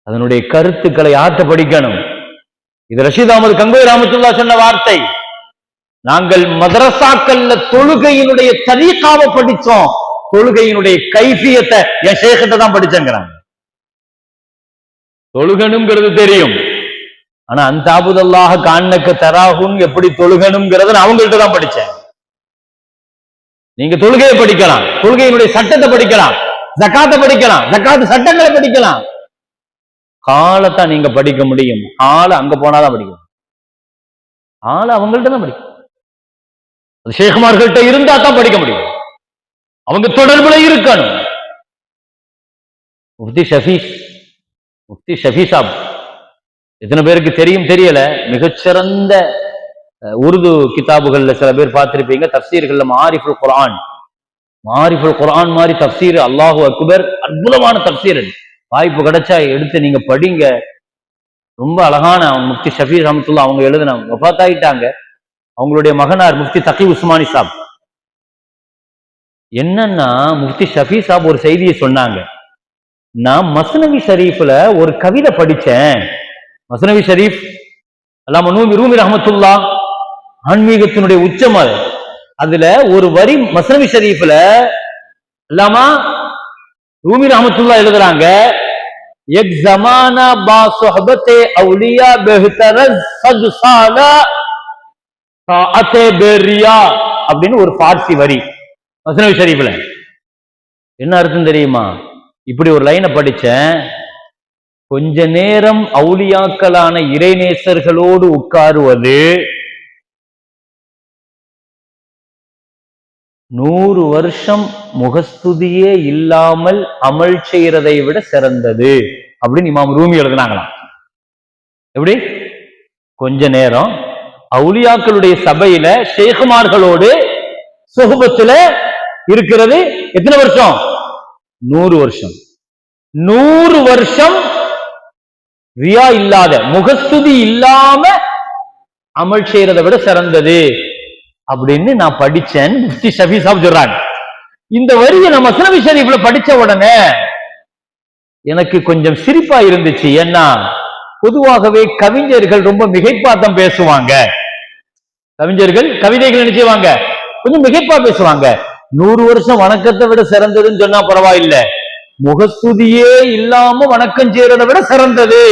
அதனுடைய கருத்துக்களை யார்கிட்ட படிக்கணும்? இது ரஷீத் அஹமது கங்கோய் ரஹமத்துல்லா சொன்ன வார்த்தை. நாங்கள் மதரசாக்கள்ல தொழுகையினுடைய தரீகாவை படிச்சோம், தொழுகையினுடைய கைஃபியத்தை என் ஷேகிட்ட தான் படிச்சேங்கிறாங்க. தொழுகணுங்கிறது தெரியும், ஆனா அந்த அபுதல்லாஹ கான்னக்க தராகுன் எப்படி தொழுகணுங்கிறத நான் அவங்கள்ட்ட தான் படிச்சேன். நீங்க தொழுகையை படிக்கலாம், தொழுகையினுடைய சட்டத்தை படிக்கலாம், ஜகாத்தை படிக்கலாம், ஜகாத்து சட்டங்களை படிக்கலாம். காலத்தான் நீங்க படிக்க முடியும், ஆளை அங்க போனாதான் படிக்கணும். ஆளை அவங்கள்ட்ட தான் படிக்கும். ஷேகுமார்கள்ட்ட இருந்தா தான் படிக்க முடியும், அவங்க தொடர்புல இருக்கணும். முஃப்தி ஷஃபி சாப் எத்தனை பேருக்கு தெரியும் தெரியல, மிகச்சிறந்த உருது கிதாபுகள்ல சில பேர் பார்த்திருப்பீங்க, தப்சீர்கள்ல மாரிஃபுல் குர்ஆன் மாதிரி தப்சீர், அல்லாஹு அக்பர், அற்புதமான தப்சீர். வாய்ப்பு கிடைச்சா எடுத்து நீங்க படிங்க, ரொம்ப அழகான. முஃப்தி ஷஃபி ரஹமத்துல்லாஹ் அவங்க எழுதினாங்க, வஃபாத் ஆயிட்டாங்க. அவங்களுடைய மகனார் முஃப்தி தகி உஸ்மானி சாப். என்னன்னா முஃப்தி ஷஃபி சாப் ஒரு செய்தியை சொன்னாங்க, நான் மஸ்னவி ஷரீஃப்ல ஒரு கவிதை படிச்சேன். மஸ்னவி ஷரீஃப் அல்லாம ரூமி ரஹமத்துல்லாஹ் ஆன்மீகத்தினுடைய உச்சம் அது. அதுல ஒரு வரி மஸ்னவி ஷரீஃப்ல அல்லாமா ரூமி ரஹமத்துல்லாஹ் எழுதுறாங்க, எக் ஜமானா பா சுஹபத்தே அவுலியா பெஹ்தரஸ் சத்சாலா தாஅத்தே பெரியா அப்படின்னு ஒரு பார்சி வரி மஸ்னவி ஷரீஃப்ல. என்ன அர்த்தம் தெரியுமா? இப்படி ஒரு லைனை படிச்சேன், கொஞ்ச நேரம் அவுலியாக்களான இறைநேசர்களோடு உட்காருவது 100 வருஷம் முகஸ்துதியே இல்லாமல் அமல் செய்யறதை விட சிறந்தது அப்படின்னு இமாம் ரூமி எழுதினாங்களாம். எப்படி? கொஞ்ச நேரம் அவுலியாக்களுடைய சபையில ஷேகுமார்களோடு சுஹபத்துல இருக்கிறது எத்தனை வருஷம்? 100 வருஷம். 100 வருஷம் ரியா இல்லாத, முகஸ்துதி இல்லாம அமல் செய்யறதை விட சிறந்தது அப்படின்னு நான் படிச்சேன். முஃப்தி ஷஃபி சாப் சொல்றாங்க. இந்த வரியை நம்ம மஸ்னவி ஷரீஃப்ல படிச்ச உடனே எனக்கு கொஞ்சம் சிரிப்பா இருந்துச்சு. ஏன்னா பொதுவாகவே கவிஞர்கள் ரொம்ப மிகைப்பாத்தம் பேசுவாங்க. கவிஞர்கள் கவிதைகள் நினைச்சுவாங்க, கொஞ்சம் மிகைப்பா பேசுவாங்க. 100 வருஷம் வணக்கத்தை விட சிறந்ததுன்னு சொன்னா பரவாயில்ல, முகஸ்துதியே இல்லாம வணக்கம் செய்யறதை விட சிறந்தது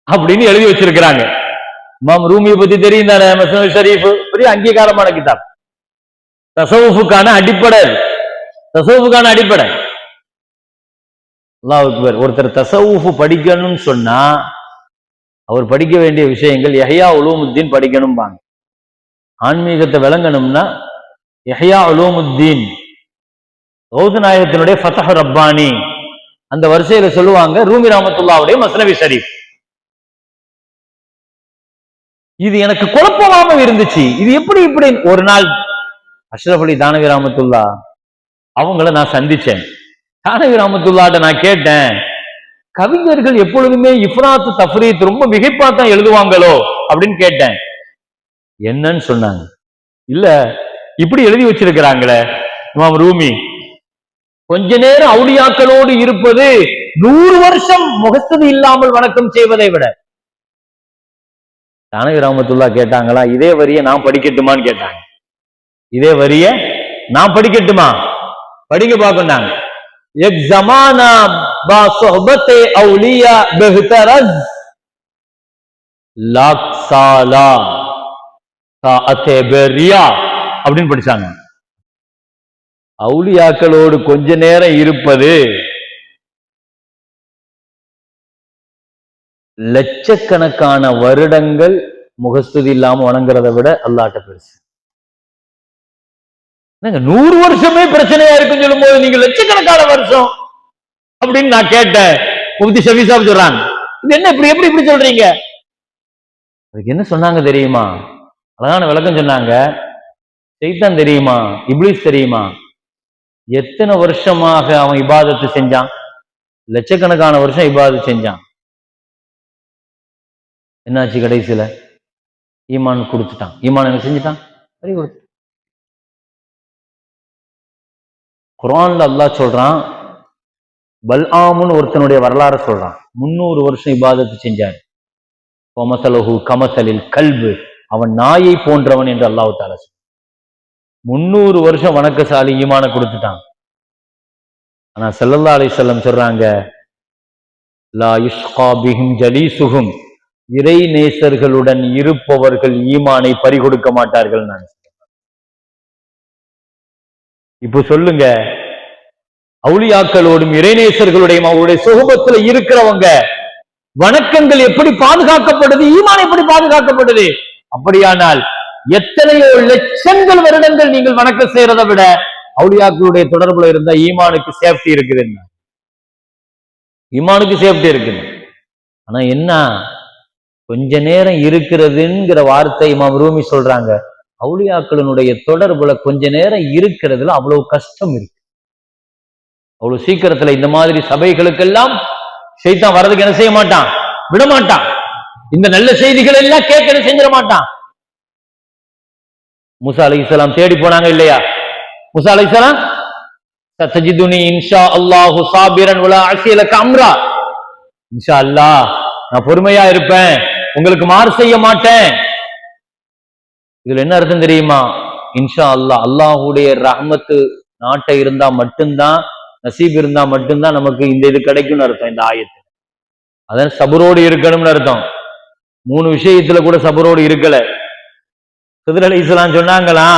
அப்படின்னு எழுதி வச்சிருக்கிறாங்க. இமாம் ரூமியை பத்தி தெரியும் தானே, மஸ்னவி ஷரீஃப் பெரிய அங்கீகாரமான கிதாப். தசவுஃபுக்கான அடிப்படை, தசவுஃபுக்கான அடிப்படை. அல்லாஹ் அக்பர். ஒருத்தர் தசவுஃப் படிக்கணும்னு சொன்னா அவர் படிக்க வேண்டிய விஷயங்கள் யஹ்யா உலூமுத்தீன் படிக்கணும்பாங்க. ஆன்மீகத்தை விளங்கணும்னா யஹ்யா உலூமுத்தீன், கௌஸ் நாயகத்தினுடைய ஃபத்ஹ் ரப்பானி, அந்த வரிசையில சொல்லுவாங்க ரூமி ரஹ்மத்துல்லாஹுடைய மஸ்னவி ஷரீஃப். இது எனக்கு குழப்பமாக இருந்துச்சு. இது எப்படி இப்படி? ஒரு நாள் அஷ்ரஃப் அலி தானவி ரஹ்மத்துல்லா அவங்கள நான் சந்திச்சேன். தானவி ரஹ்மத்துல்லாட்ட நான் கேட்டேன், கவிஞர்கள் எப்பொழுதுமே இஃப்ராத் தஃப்ரீத் ரொம்ப மிகைப்பாத்தான் எழுதுவாங்களோ அப்படின்னு கேட்டேன். என்னன்னு சொன்னாங்க, இல்ல இப்படி எழுதி வச்சிருக்கிறாங்களே இமாம் ரூமி, கொஞ்ச நேரம் அவுலியாக்களோடு இருப்பது 100 வருஷம் முகஸ்துதி இல்லாமல் வணக்கம் செய்வதை விட. தானவி ரஹ்மத்துல்லா கேட்டாங்களா, இதே வரிய நான் படிக்கட்டுமான்னு கேட்டாங்க. இதே வரிய நான் படிக்கட்டுமா? படிங்க பார்க்கண்டாங்க. एक जमाना बा सोहबत औलिया बेहतरज लाख साला ताअते बेरिया அப்படின்னு படிச்சாங்க. அவுலியாக்களோடு கொஞ்ச நேரம் இருப்பது லட்சக்கணக்கான வருடங்கள் முகஸ்துதி இல்லாம வணங்குறதை விட அல்லாஹ்ட்ட பெருசு. 100 வருஷமே பிரச்சனையா இருக்குன்னு சொல்லும் போது நீங்க லட்சக்கணக்கான வருஷம் அப்படின்னு நான் கேட்டேன். முஃப்தி ஷஃபி சாப் சொல்றாங்க, இது என்ன இப்படி எப்படி இப்படி சொல்றீங்க? அதுக்கு என்ன சொன்னாங்க தெரியுமா? அழகான விளக்கம் சொன்னாங்க. சைத்தான் தெரியுமா, இப்லீஸ் தெரியுமா, எத்தனை வருஷமாக அவன் இபாதத்து செஞ்சான்? லட்சக்கணக்கான வருஷம் இபாதத்து செஞ்சான். என்னாச்சு? கடைசியில ஈமான் கொடுத்துட்டான். ஈமான் என்ன செஞ்சுட்டான்? சரி கொடுத்து. குர்ஆன்ல அல்லாஹ் சொல்றான், பல்ஆமுன்னு ஒருத்தனுடைய வரலாறு சொல்றான். 300 வருஷம் இபாதத்து செஞ்சான். வமஸலஹு கமஸலில் கல்பு, அவன் நாயை போன்றவன் என்று அல்லாஹ் தஆலா சொல்றான். 300 வருஷம் வணக்கசாலி ஈமான கொடுத்துட்டான். ஆனா ஸல்லல்லாஹு அலைஹி வஸல்லம் சொல்றாங்க, லா யுஷ்கா பிஹிம் ஜலீசுஹும், இறை நேசர்களுடன் இருப்பவர்கள் ஈமானை பறிகொடுக்க மாட்டார்கள். நான் இப்ப சொல்லுங்க, அவுலியாக்களோடும் இறைநேசர்களுடையும் அவருடைய சுகபத்துல இருக்கிறவங்க வணக்கங்கள் எப்படி பாதுகாக்கப்படுது, ஈமான் எப்படி பாதுகாக்கப்படுது? அப்படியானால் எத்தனையோ லட்சங்கள் வருடங்கள் நீங்கள் வணக்கம் செய்யறதை விட அவுலியாக்களுடைய தொடர்புல இருந்த ஈமானுக்கு சேஃப்டி இருக்குது. ஈமானுக்கு சேஃப்டி இருக்குது. ஆனா என்ன, கொஞ்ச நேரம் இருக்கிறதுங்கிற வார்த்தை இமாம் ரூமி சொல்றாங்க, அவுலியாக்களினுடைய தொடர்புல கொஞ்ச நேரம் இருக்கிறதுல அவ்வளவு கஷ்டம் இருக்கு. அவ்வளவு சீக்கிரத்துல இந்த மாதிரி சபைகளுக்கெல்லாம் ஷைத்தான் வர்றதுக்கு என்ன செய்ய மாட்டான், விட மாட்டான். இந்த நல்ல செய்திகள் எல்லாம் கேட்க செஞ்சிட மாட்டான். மூசா அலைஹிஸ்ஸலாம் தேடி போனாங்க இல்லையா? மூசா அலைஹிஸ்ஸலாம் சத்தஜிதுனி இன்ஷா அல்லாஹு சாபிரன் வலா அஸிலக அம்ரா, இன்ஷா அல்லாஹ் நான் பொறுமையா இருப்பேன், உங்களுக்கு மாறு செய்ய மாட்டேன். இதுல என்ன அர்த்தம் தெரியுமா? இன்ஷா அல்லாஹ், அல்லாஹுடைய ரஹ்மத்து நாட்டை இருந்தா மட்டும்தான், நசீப் இருந்தா மட்டும்தான் நமக்கு இந்த இது கிடைக்கும்னு அர்த்தம் இந்த ஆயத்து. அதான் சபரோடு இருக்கணும்னு அர்த்தம். 3 விஷயத்துல கூட சபரோடு இருக்கல. ஹித்ர் அலைஹிஸ்ஸலாம் சொன்னாங்களா,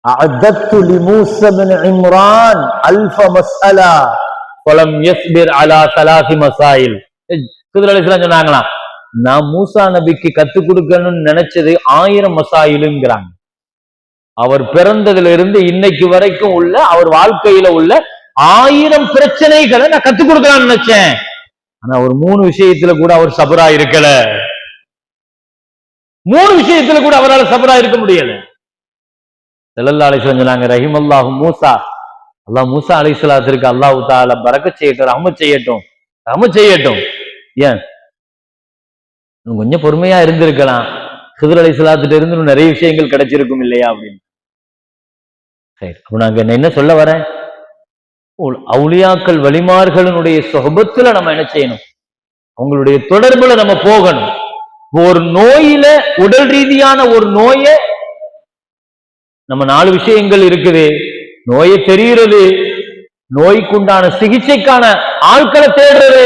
அஅதத்து லிமூஸா பின் இம்ரான் அல்ஃப மஸ்அலா ஃபலம் யஸ்பிர் அலா 3 மசாயில். ஹித்ர் அலைஹிஸ்ஸலாம் சொன்னாங்களா, நான் மூசா நபிக்கு கத்துக் கொடுக்கணும்னு நினைச்சது 1000 மசாயிலுங்கிறாங்க. அவர் பிறந்ததுல இருந்து இன்னைக்கு வரைக்கும் உள்ள அவர் வாழ்க்கையில உள்ள 1000 பிரச்சனைகளை நான் கத்துக் கொடுக்கலாம்னு நினைச்சேன். ஆனா ஒரு 3 விஷயத்துல கூட அவர் சபரா இருக்கல. 3 விஷயத்துல கூட அவரால் சபரா இருக்க முடியல. ஸல்லல்லாஹு அலைஹி வஸல்லம் சொன்னாங்க, ரஹிமல்லாஹு மூசா, அல்லாஹ் மூசா அலைஹிஸ்ஸலாத்திற்கு அல்லாஹ் தஆலா பரக்கத் செய்யட்டும், ரஹ்மத் செய்யட்டும், ரஹ்மத் செய்யட்டும். ஏன் கொஞ்சம் பொறுமையா இருந்திருக்கலாம், ஹிதர் அலைஹிஸ்ஸலாத்திட்ட இருந்து நிறைய விஷயங்கள் கிடைச்சிருக்கும் இல்லையா அப்படின்னு. சரி, அப்ப நாங்க என்ன சொல்ல வரேன், அவுலியாக்கள் வலிமார்களுடைய சொஹபத்துல நம்ம என்ன செய்யணும், அவங்களுடைய தொடர்புல நம்ம போகணும். ஒரு நோயில, உடல் ரீதியான ஒரு நோயை நம்ம 4 விஷயங்கள் இருக்குது. நோயை தெரிகிறது, நோய்க்குண்டான சிகிச்சைக்கான ஆட்களை தேடுறது,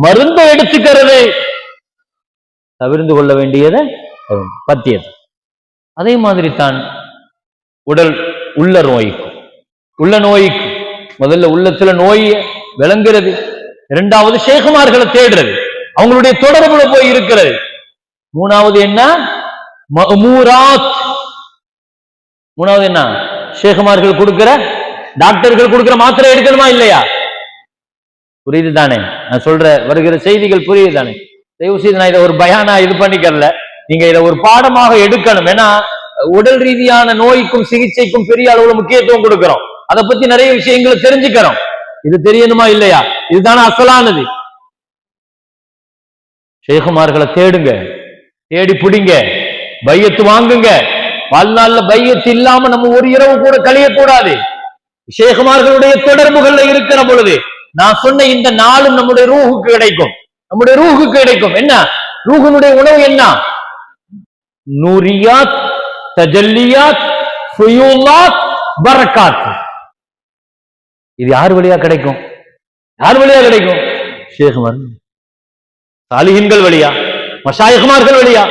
மருந்தை எடுத்துக்கிறது, தவிர்த்து கொள்ள வேண்டியதை பத்தியது. அதே மாதிரி தான் உடல் உள்ள நோய்க்கு முதல்ல உள்ளத்துல நோய் விளங்குறது, 2வது ஷேகுமார்களை தேடுறது, அவங்களுடைய தொடர்புல போய் இருக்கிறது, 3வது என்ன, மஅமூராத். 3வது என்ன, ஷேகுமார்கள் கொடுக்கிற, டாக்டர்கள் கொடுக்கிற மாத்திரை எடுக்கணுமா இல்லையா? புரியுது தானே நான் சொல்ற வருகிற செய்திகள்? புரியுது தானே? தயவு செய்து நான் இதை ஒரு பயானா இது பண்ணிக்கல, நீங்க இதை ஒரு பாடமாக எடுக்கணும். ஏன்னா உடல் ரீதியான நோய்க்கும் சிகிச்சைக்கும் பெரிய அளவுல முக்கியத்துவம் கொடுக்கிறோம், அதை பத்தி நிறைய விஷயங்களை தெரிஞ்சுக்கிறோம். இது தெரியணுமா இல்லையா? இதுதானே அசலானது. ஷேகுமார்களை தேடுங்க, தேடி பிடிங்க, பையத்து வாங்குங்க. வாழ்நாள்ல பையத்து இல்லாம நம்ம ஒரு இரவு கூட கழியக்கூடாது. ஷேகுமார்களுடைய தொடர்புகள்ல இருக்கிற பொழுது நான் சொன்ன இந்த நாளும் நம்முடைய ரூஹுக்கு கிடைக்கும், நம்முடைய ரூஹுக்கு கிடைக்கும். என்ன ரூஹுனுடைய உணவு? என்ன? நூரியாத், தஜல்லியாத், ஃபுயூலாத், பரக்காத். இது யார் வழியா கிடைக்கும்? யார் வழியா கிடைக்கும்? ஷேகுமார், சாலிஹின்கள் வழியா, மஷாயிஹ்மார்கள் வழியா,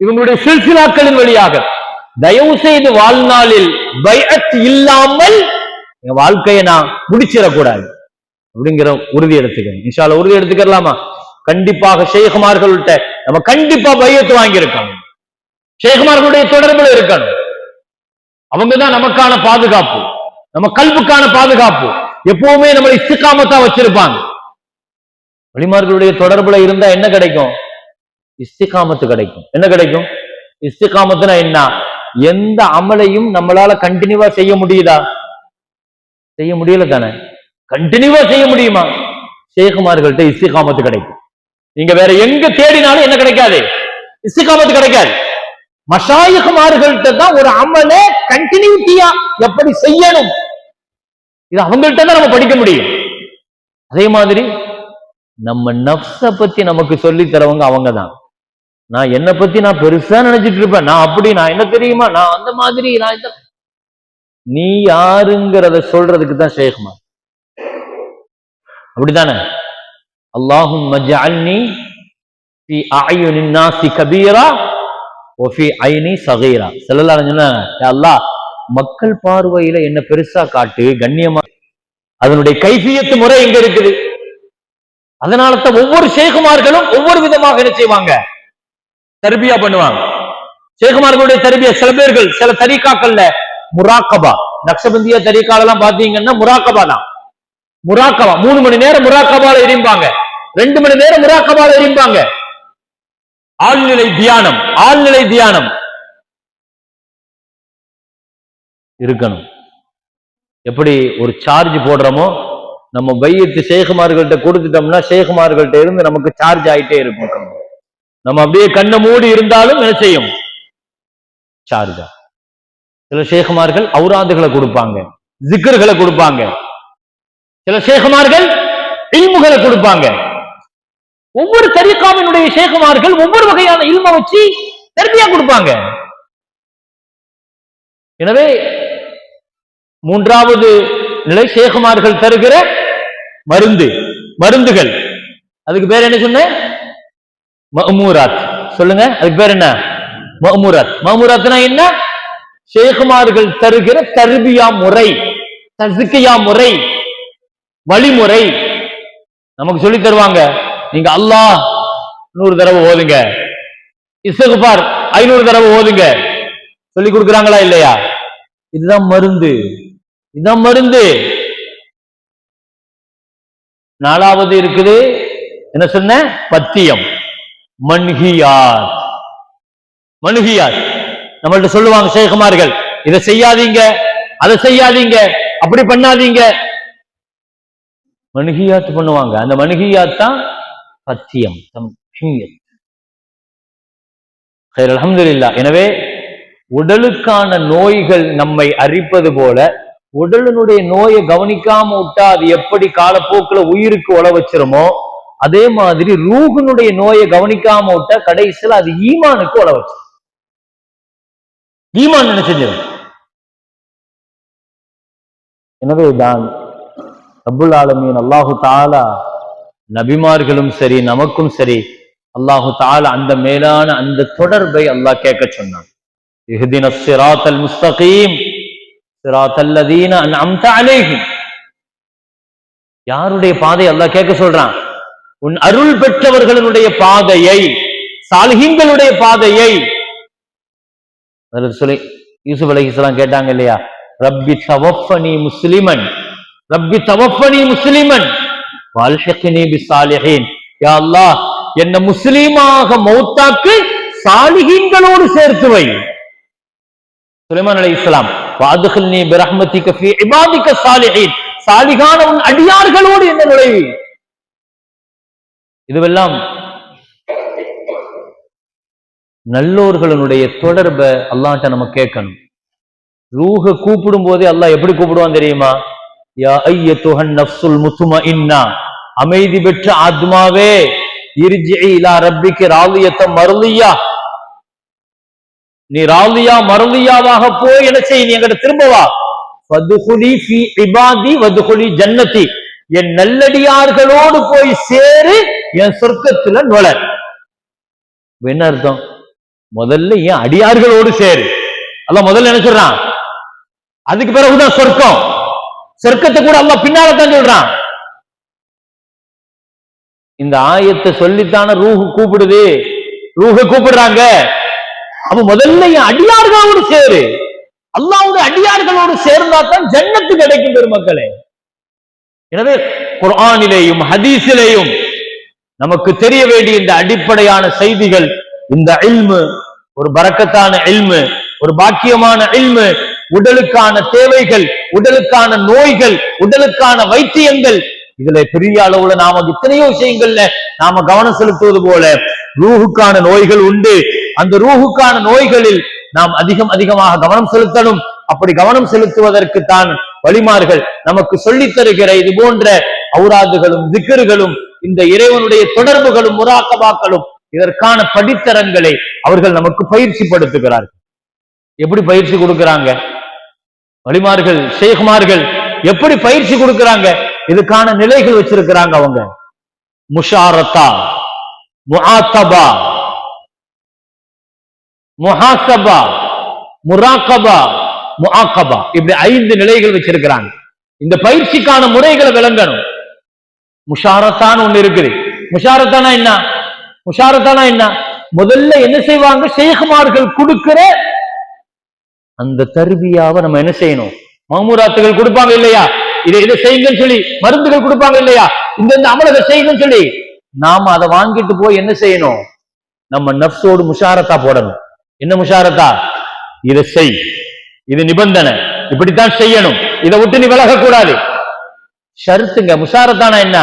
இவங்களுடைய சில்சிலாக்களின் வழியாக. தயவு செய்து வாழ்நாளில் பைஅத் இல்லாமல் என் வாழ்க்கையை நான் முடிச்சிடக்கூடாது அப்படிங்கிற உறுதி எடுத்துக்கணும். இன்ஷா அல்லாஹ் உறுதி எடுத்துக்கலாமா? கண்டிப்பாக ஷேகுமார்கள்ட்ட நம்ம கண்டிப்பா பையத்து வாங்கி இருக்கணும், ஷேகுமார்களுடைய தொடர்புல இருக்கணும். அவங்கதான் நமக்கான பாதுகாப்பு, நம்ம கல்புக்கான பாதுகாப்பு. எப்பவுமே நம்மளை இஸ்திகாமத்தா வச்சிருப்பாங்க. வலிமார்களுடைய தொடர்புல இருந்தா என்ன கிடைக்கும்? இஸ்திகாமத்து கிடைக்கும். என்ன கிடைக்கும்? இஸ்திகாமத்துனா என்ன? எந்த அமலையும் நம்மளால கண்டினியூவா செய்ய முடியுதா? செய்ய முடியல தானே. கண்டினியூவா செய்ய முடியுமா? ஷேகுமார்கள்ட்ட இஸ்திகாமத்து கிடைக்கும். நீங்க வேற எங்க தேடினாலும் என்ன கிடைக்காது? இஸ்திகாமத்து கிடைக்காது. மஷாயிஹ்மார்கள்ட்ட தான் ஒரு அமலை கண்டினியூட்டியா எப்படி செய்யணும், இது அவங்கள்ட்ட தான் நம்ம படிக்க முடியும். அதே மாதிரி நம்ம நஃப்ஸ பத்தி நமக்கு சொல்லி தரவங்க அவங்க தான். நான் என்னை பத்தி நான் பெருசா நினைச்சிட்டு இருப்பேன், நான் அப்படி, நான் என்ன தெரியுமா, நான் அந்த மாதிரி, நான் இந்த, நீ யாருங்கிறத சொல்றதுக்கு தான் ஷேகுமார். அப்படித்தானே? அல்லாஹும்ம ஜஅல்னி ஃபீ அஅயுனின் நாஸி கபீரா வ ஃபீ ஐனி ஸகீரா. ஸல்லல்லாஹு அலைஹி வஸல்லம், யா அல்லாஹ் மக்கள் பார்வையில என்ன பெருசா காட்டு, கண்ணியமா. அதனுடைய கைஃபியத்து முறை எங்க இருக்குது? அதனால தான் ஒவ்வொரு ஷேகுமார்களும் ஒவ்வொரு விதமாக என்ன செய்வாங்க, தர்பியா பண்ணுவாங்க. ஷேகுமார்களுடைய தர்பியா, சில பேர்கள் சில தரீகாக்கள்ல முராக்கபா, நக்ஷபந்தியா தரீகால எல்லாம் பாத்தீங்கன்னா முராக்கபா தான். முராக்கபா 3 மணி நேரம் முராக்கபால எரிம்பாங்க, 2 மணி நேரம் முராக்கபால எரிம்பாங்க. ஆழ்நிலை தியானம், ஆழ்நிலை தியானம் இருக்கணும். எப்படி ஒரு சார்ஜ் போடுறோமோ, நம்ம பையத்து ஷேகுமார்கள்ட்ட கொடுத்துட்டோம்னா ஷேகுமார்கள்ட்ட இருந்து நமக்கு சார்ஜ் ஆயிட்டே இருக்கும். நம்ம அப்படியே கண்ணை மூடி இருந்தாலும் என்ன செய்யும்? சார்ஜா. சில ஷேகுமார்கள் ஔராதுகளை கொடுப்பாங்க, ஜிக்ர்களை கொடுப்பாங்க. சில ஷேகுமார்கள் இல்முகளை கொடுப்பாங்க. ஒவ்வொரு தரீகாவினுடைய ஷேகுமார்கள் ஒவ்வொரு வகையான இல்மை வச்சு தர்பியா கொடுப்பாங்க. எனவே 3வது நிலை ஷேகுமார்கள் தருகிற மருந்துகள். அதுக்கு பேர் என்ன சொன்ன? மஅமூராத். சொல்லுங்க, அதுக்கு பேர் என்ன? மஅமூராத். மஅமூராத்னா என்ன? ஷேகுமார்கள் தருகிற தர்பியா முறை, தஸ்கியா முறை, வழிமுறை நமக்கு சொல்லி தருவாங்க. நீங்க அல்லாஹ் 100 தடவை ஓதுங்க, இஸ்திக்பார் 500 தடவை ஓதுங்க, சொல்லி கொடுக்குறாங்களா இல்லையா? இதுதான் மருந்து, இதுதான் மருந்து. 4வது இருக்குது, என்ன சொன்ன? பத்தியம், மன்ஹியாத். மனுகியாத். நம்மள்ட்ட சொல்லுவாங்க ஷேகுமார்கள், இதை செய்யாதீங்க, அதை செய்யாதீங்க, அப்படி பண்ணாதீங்க. மனுகியாத் பண்ணுவாங்க. அந்த மனுகியாத் தான் பத்தியம். அல்ஹம்துலில்லாஹ். எனவே உடலுக்கான நோய்கள் நம்மை அரிப்பது போல உடலினுடைய நோயை கவனிக்காம விட்டா அது எப்படி காலப்போக்குல உயிருக்கு உழ வச்சிருமோ, அதே மாதிரி ரூஹினுடைய நோயை கவனிக்காம விட்டா கடைசியில் அது ஈமானுக்கு உழ வச்சிரும். ஈமான் என்ன செஞ்சிடும். எனவே தான் ரப்புல் ஆலமீன் அல்லாஹு தஆலா நபிமார்களும் சரி நமக்கும் சரி அல்லாஹு தஆலா அந்த மேலான அந்த தொடர்பை அல்லாஹ் கேட்க சொன்னான். இஹ்தினஸ் ஸிராத்தல் முஸ்தகீம் ஸிராத்தல் லதீன அன்அம்த அலைஹிம். யாருடைய பாதை அல்லாஹ் கேட்க சொல்றான்? உன் அருள் பெற்றவர்களுடைய பாதையை, சாலிஹீன்களுடைய பாதையை. யூசுப் அலைஹிஸ்ஸலாம் கேட்டாங்க இல்லையா, ரப்பி தவஃபனி முஸ்லிமன், ரப்பி தவஃபனி முஸ்லிமன் வல்ஹிக்னி பிஸ்ஸாலிஹீன். யா அல்லாஹ், என்ன முஸ்லிமாக மௌத்தாக்கு, சாலிஹீன்களோடு சேர்த்து வை. சுலைமான் அலைஹிஸ்ஸலாம், வஅத்கில்னி பிரஹ்மதிக ஃபீ இபாதிக ஸாலிஹீன், சாலிஹான உன் அடியார்களோடு என்ன நுழைவி. இதுவெல்லாம் நல்லோர்களுடைய தொடர்பை அல்லாஹ்ட்ட நம்ம கேட்கணும். ரூஹ கூப்பிடும் போதே அல்லாஹ் எப்படி கூப்பிடுவான் தெரியுமா? யா அய்யத்துஹன் நஃப்ஸுல் முத்மஇன்னா, அமைதி பெற்ற ஆத்மாவே, இர்ஜிஇ இலா ரப்பிக ராலியத்தம் மர்லியா, நீ ராலியா மர்லியாவாக போய் என்ன செய், நீ என்கிட்ட திரும்ப வா. வதுகுலி ஃபீ இபாதி வதுகுலி ஜன்னதி, என் நல்லடியார்களோடு போய் சேரு, என் சொர்க்கத்துல நுழ. என்ன அர்த்தம்? முதல்ல என் அடியார்களோடு சேரு. அல்லாஹ் முதல்ல என்ன சொல்றான்? அதுக்கு பிறகுதான் சொர்க்கம். சொர்க்கத்தை கூட அல்லாஹ் பின்னால்தான் சொல்றான். இந்த ஆயத்தை சொல்லித்தான ரூஹு கூப்பிடுது, ரூஹ கூப்பிடுறாங்க. அப்ப முதல்ல என் அடியார்களோடு சேரு. அல்லாஹ்வுடைய அடியார்களோடு சேர்ந்தா தான் ஜன்னத்து கிடைக்கும் பெருமக்களே. எனவே குர்ஆனிலேயும் ஹதீஸிலேயும் நமக்கு தெரிய வேண்டிய இந்த அடிப்படையான செய்திகள், இந்த இல்மு ஒரு பரக்கத்தான இல்மு, ஒரு பாக்கியமான இல்மு. உடலுக்கான தேவைகள், உடலுக்கான நோய்கள், உடலுக்கான வைத்தியங்கள், இதுல பெரிய அளவுல நாம இத்தனையோ விஷயங்கள்ல நாம கவனம் செலுத்துவது போல ரூஹுக்கான நோய்கள் உண்டு. அந்த ரூஹுக்கான நோய்களில் நாம் அதிகமாக கவனம் செலுத்தணும். அப்படி கவனம் செலுத்துவதற்கு தான் வழிமார்கள் நமக்கு சொல்லித் தருகிற இது போன்ற ஔராதுகளும் திக்ருகளும், இந்த இறைவனுடைய தொடர்புகளும் முராக்கபாக்களும், இதற்கான படித்தரங்களை அவர்கள் நமக்கு பயிற்சி படுத்துகிறார்கள். எப்படி பயிற்சி கொடுக்கிறாங்க வழிமார்கள், ஷேகுமார்கள்? எப்படி பயிற்சி கொடுக்கிறாங்க? இதுக்கான நிலைகள் வச்சிருக்கிறாங்க அவங்க. முஷாரத்தா, முஆத்தபா, முஹாசபா, முராக்கபா, முஆக்கபா, இப்படி 5 நிலைகள் வச்சிருக்கிறாங்க. இந்த பயிற்சிக்கான முறைகளை விளங்கணும். முஷாரத்தான்னு ஒண்ணு இருக்குது. முஷாரத்தானா என்ன? முஷாரத்தானா என்ன? முதல்ல என்ன செய்வாங்க? ஷேகுமார்கள் கொடுக்கிற அந்த தர்பியாவை நம்ம என்ன செய்யணும்? மாமூராத்துகள் கொடுப்பாங்க இல்லையா, இதை செய்யுங்கன்னு சொல்லி, மருந்துகள் கொடுப்பாங்க இல்லையா, இந்த அமலத்தை செய்யுங்கன்னு சொல்லி, நாம அதை வாங்கிட்டு போய் என்ன செய்யணும்? நம்ம நஃப்ஸோடு முஷாரத்தா போடணும். என்ன முஷாரத்தா? இதை செய், இது நிபந்தனை, இப்படித்தான் செய்யணும், இதை விட்டு நீ விலகக்கூடாது, ஷர்த்துங்க. முஷாரத்தானா என்ன?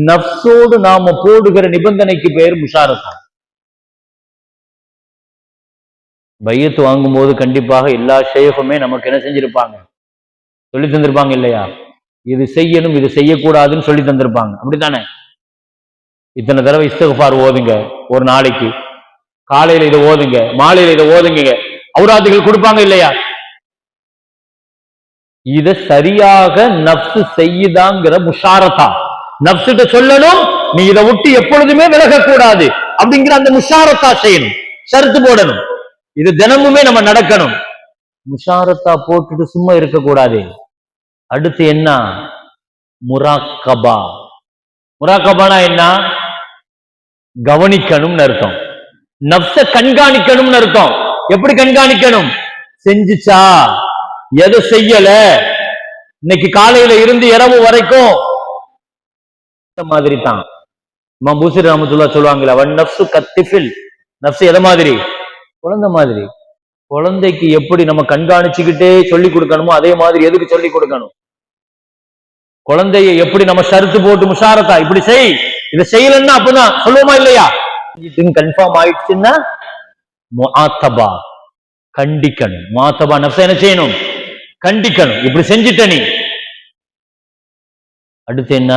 நஃப்ஸோடு நாம போடுகிற நிபந்தனைக்கு பேர் முஷாரத்தா. பையத்து வாங்கும் போது கண்டிப்பாக எல்லா ஷேகுமே நமக்கு என்ன செஞ்சிருப்பாங்க? சொல்லி தந்திருப்பாங்க இல்லையா? இது செய்யணும், இது செய்யக்கூடாதுன்னு சொல்லி தந்திருப்பாங்க. அப்படித்தானே? இத்தனை தடவை இஸ்திக்ஃபார் ஓதுங்க ஒரு நாளைக்கு, காலையில இதை ஓதுங்க, மாலையில இதை ஓதுங்க, ஔராதுகள் கொடுப்பாங்க இல்லையா? இத சரியாக நஃப்ஸ் செய்யுதாங்கிற முஷாரத்தா. நஃப்ஸ்கிட்ட சொல்லணும், நீ இதை விட்டு எப்பொழுதுமே விலகக்கூடாது அப்படிங்கிற அந்த முஷாரத்தா செய்யணும், ஷர்த்து போடணும். இது தினமுமே நம்ம நடக்கணும். முஷாரத்தா போட்டுட்டு சும்மா இருக்கக்கூடாது. அடுத்து என்ன? முராக்கபா. முராக்கபானா என்ன? கவனிக்கணும்னு அர்த்தம். நஃப்ஸ கண்காணிக்கணும்னு அர்த்தம். எப்படி கண்காணிக்கணும்? செஞ்சுச்சா, எதை செய்யல, இன்னைக்கு காலையில இருந்து இரவு வரைக்கும் மாதிரி தான். இமாம் பூஸிரி ரஹ்மத்துல்லாஹ் சொல்லுவாங்கல்ல, வன் நஃப்ஸு கத்திஃபில், நஃப்ஸ் எதை மாதிரி? குழந்தை மாதிரி. குழந்தைக்கு எப்படி நம்ம கண்காணிச்சுக்கிட்டே சொல்லி கொடுக்கணுமோ அதே மாதிரி எதுக்கு சொல்லி கொடுக்கணும்? குழந்தைய எப்படி நம்ம ஷர்த்து போட்டு முஷாரத்தா இப்படி செய், இதை செய்யலன்னா அப்பதான் சொல்லுவோமா இல்லையா? கன்ஃபார்ம் ஆயிடுச்சுன்னா முஆத்தபா, கண்டிக்கணும். முஆத்தபா நஃப்ஸ என்ன செய்யணும்? கண்டிக்கணும். இப்படி செஞ்சுட்ட நீ. அடுத்து என்ன?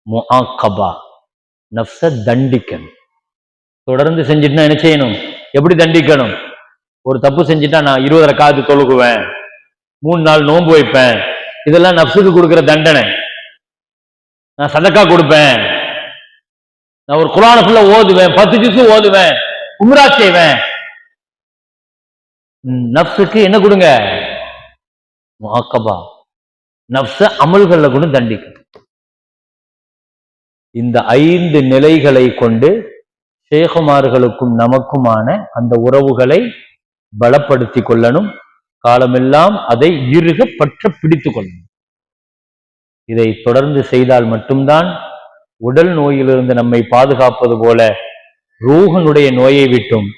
முஆக்கபா, நஃப்ஸ தண்டிக்கணும். தொடர்ந்து செஞ்சுட்டுனா என்ன செய்யணும்? எப்படி தண்டிக்கணும்? ஒரு தப்பு செஞ்சுட்டா நான் 20 ரக்காத்து தொழுகுவேன், 3 நாள் நோன்பு வைப்பேன், இதெல்லாம் நஃப்ஸுக்கு கொடுக்கிற தண்டனை. நான் சதக்கா கொடுப்பேன், நான் ஒரு குர்ஆனை ஃபுல்லா ஓதுவேன், 10 ஜுஸ் ஓதுவேன், உம்ரா செய்வேன். நஃப்ஸுக்கு என்ன கொடுங்க? முஆக்கபா, நஃப்ஸ அமல்கள்ல கூட தண்டிக்கணும். இந்த 5 நிலைகளை கொண்டு ஷேகுமார்களுக்கும் நமக்குமான அந்த உறவுகளை பலப்படுத்தி கொள்ளணும். காலமெல்லாம் அதை இறுக பற்ற பிடித்துக் கொள்ளணும். இதை தொடர்ந்து செய்தால் மட்டும்தான் உடல் நோயிலிருந்து நம்மை பாதுகாப்பது போல ரூஹனுடைய நோயை விட்டும்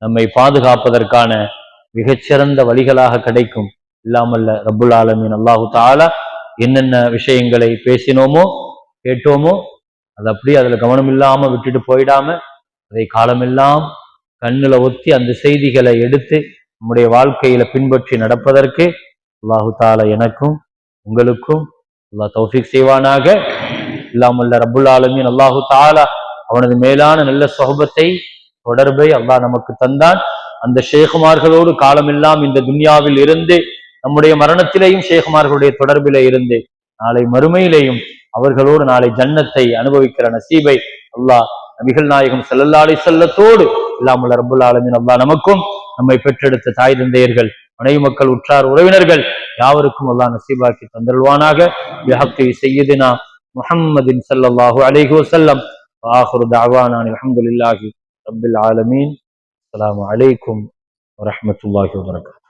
நம்மை பாதுகாப்பதற்கான மிகச்சிறந்த வழிகளாக கிடைக்கும். இல்லாமல்ல ரப்புல் ஆலமீன் அல்லாஹு தஆலா என்னென்ன விஷயங்களை பேசினோமோ கேட்டோமோ அது அப்படியே அதுல கவனம் இல்லாம விட்டுட்டு போயிடாம அதை காலமெல்லாம் கண்ணுல ஒத்தி அந்த செய்திகளை எடுத்து நம்முடைய வாழ்க்கையில பின்பற்றி நடப்பதற்கு அல்லாஹு தஆலா எனக்கும் உங்களுக்கும் அல்லாஹ் தௌஃபீக் செய்வானாக. இல்லாமல்ல ரப்புல் ஆலமீன் அல்லாஹு தஆலா அவனது மேலான நல்ல சொஹபத்தை தொடர்பை அல்லாஹ் நமக்கு தந்தான். அந்த ஷேகுமார்களோடு காலமெல்லாம் இந்த துன்யாவில் இருந்து நம்முடைய மரணத்திலேயும் ஷேகுமார்களுடைய தொடர்பிலே இருந்து நாளை மறுமையிலேயும் அவர்களோடு நாளை ஜன்னத்தை அனுபவிக்கிற நசீபை அல்லாஹ் நபிகள் நாயகம் ஸல்லல்லாஹு அலைஹி வஸல்லத்தோடு இல்லாமல் ரப்புல் ஆலமீன் அல்லாஹ் நமக்கும் நம்மை பெற்றெடுத்த தாய் தந்தையர்கள் மனைவி மக்கள் உற்றார் உறவினர்கள் யாவருக்கும் அல்லாஹ் நசீபாக்கி தந்தருள்வானாக. பிஹக்கி சய்யிதினா முஹம்மதின் ஸல்லல்லாஹு அலைஹி வஸல்லம். ஆகிரு தஅவானா அல்ஹம்துலில்லாஹி ரப்பில் ஆலமீன். அஸ்ஸலாமு அலைக்கும் வரஹ்மத்துல்லாஹி வபரகாத்துஹு.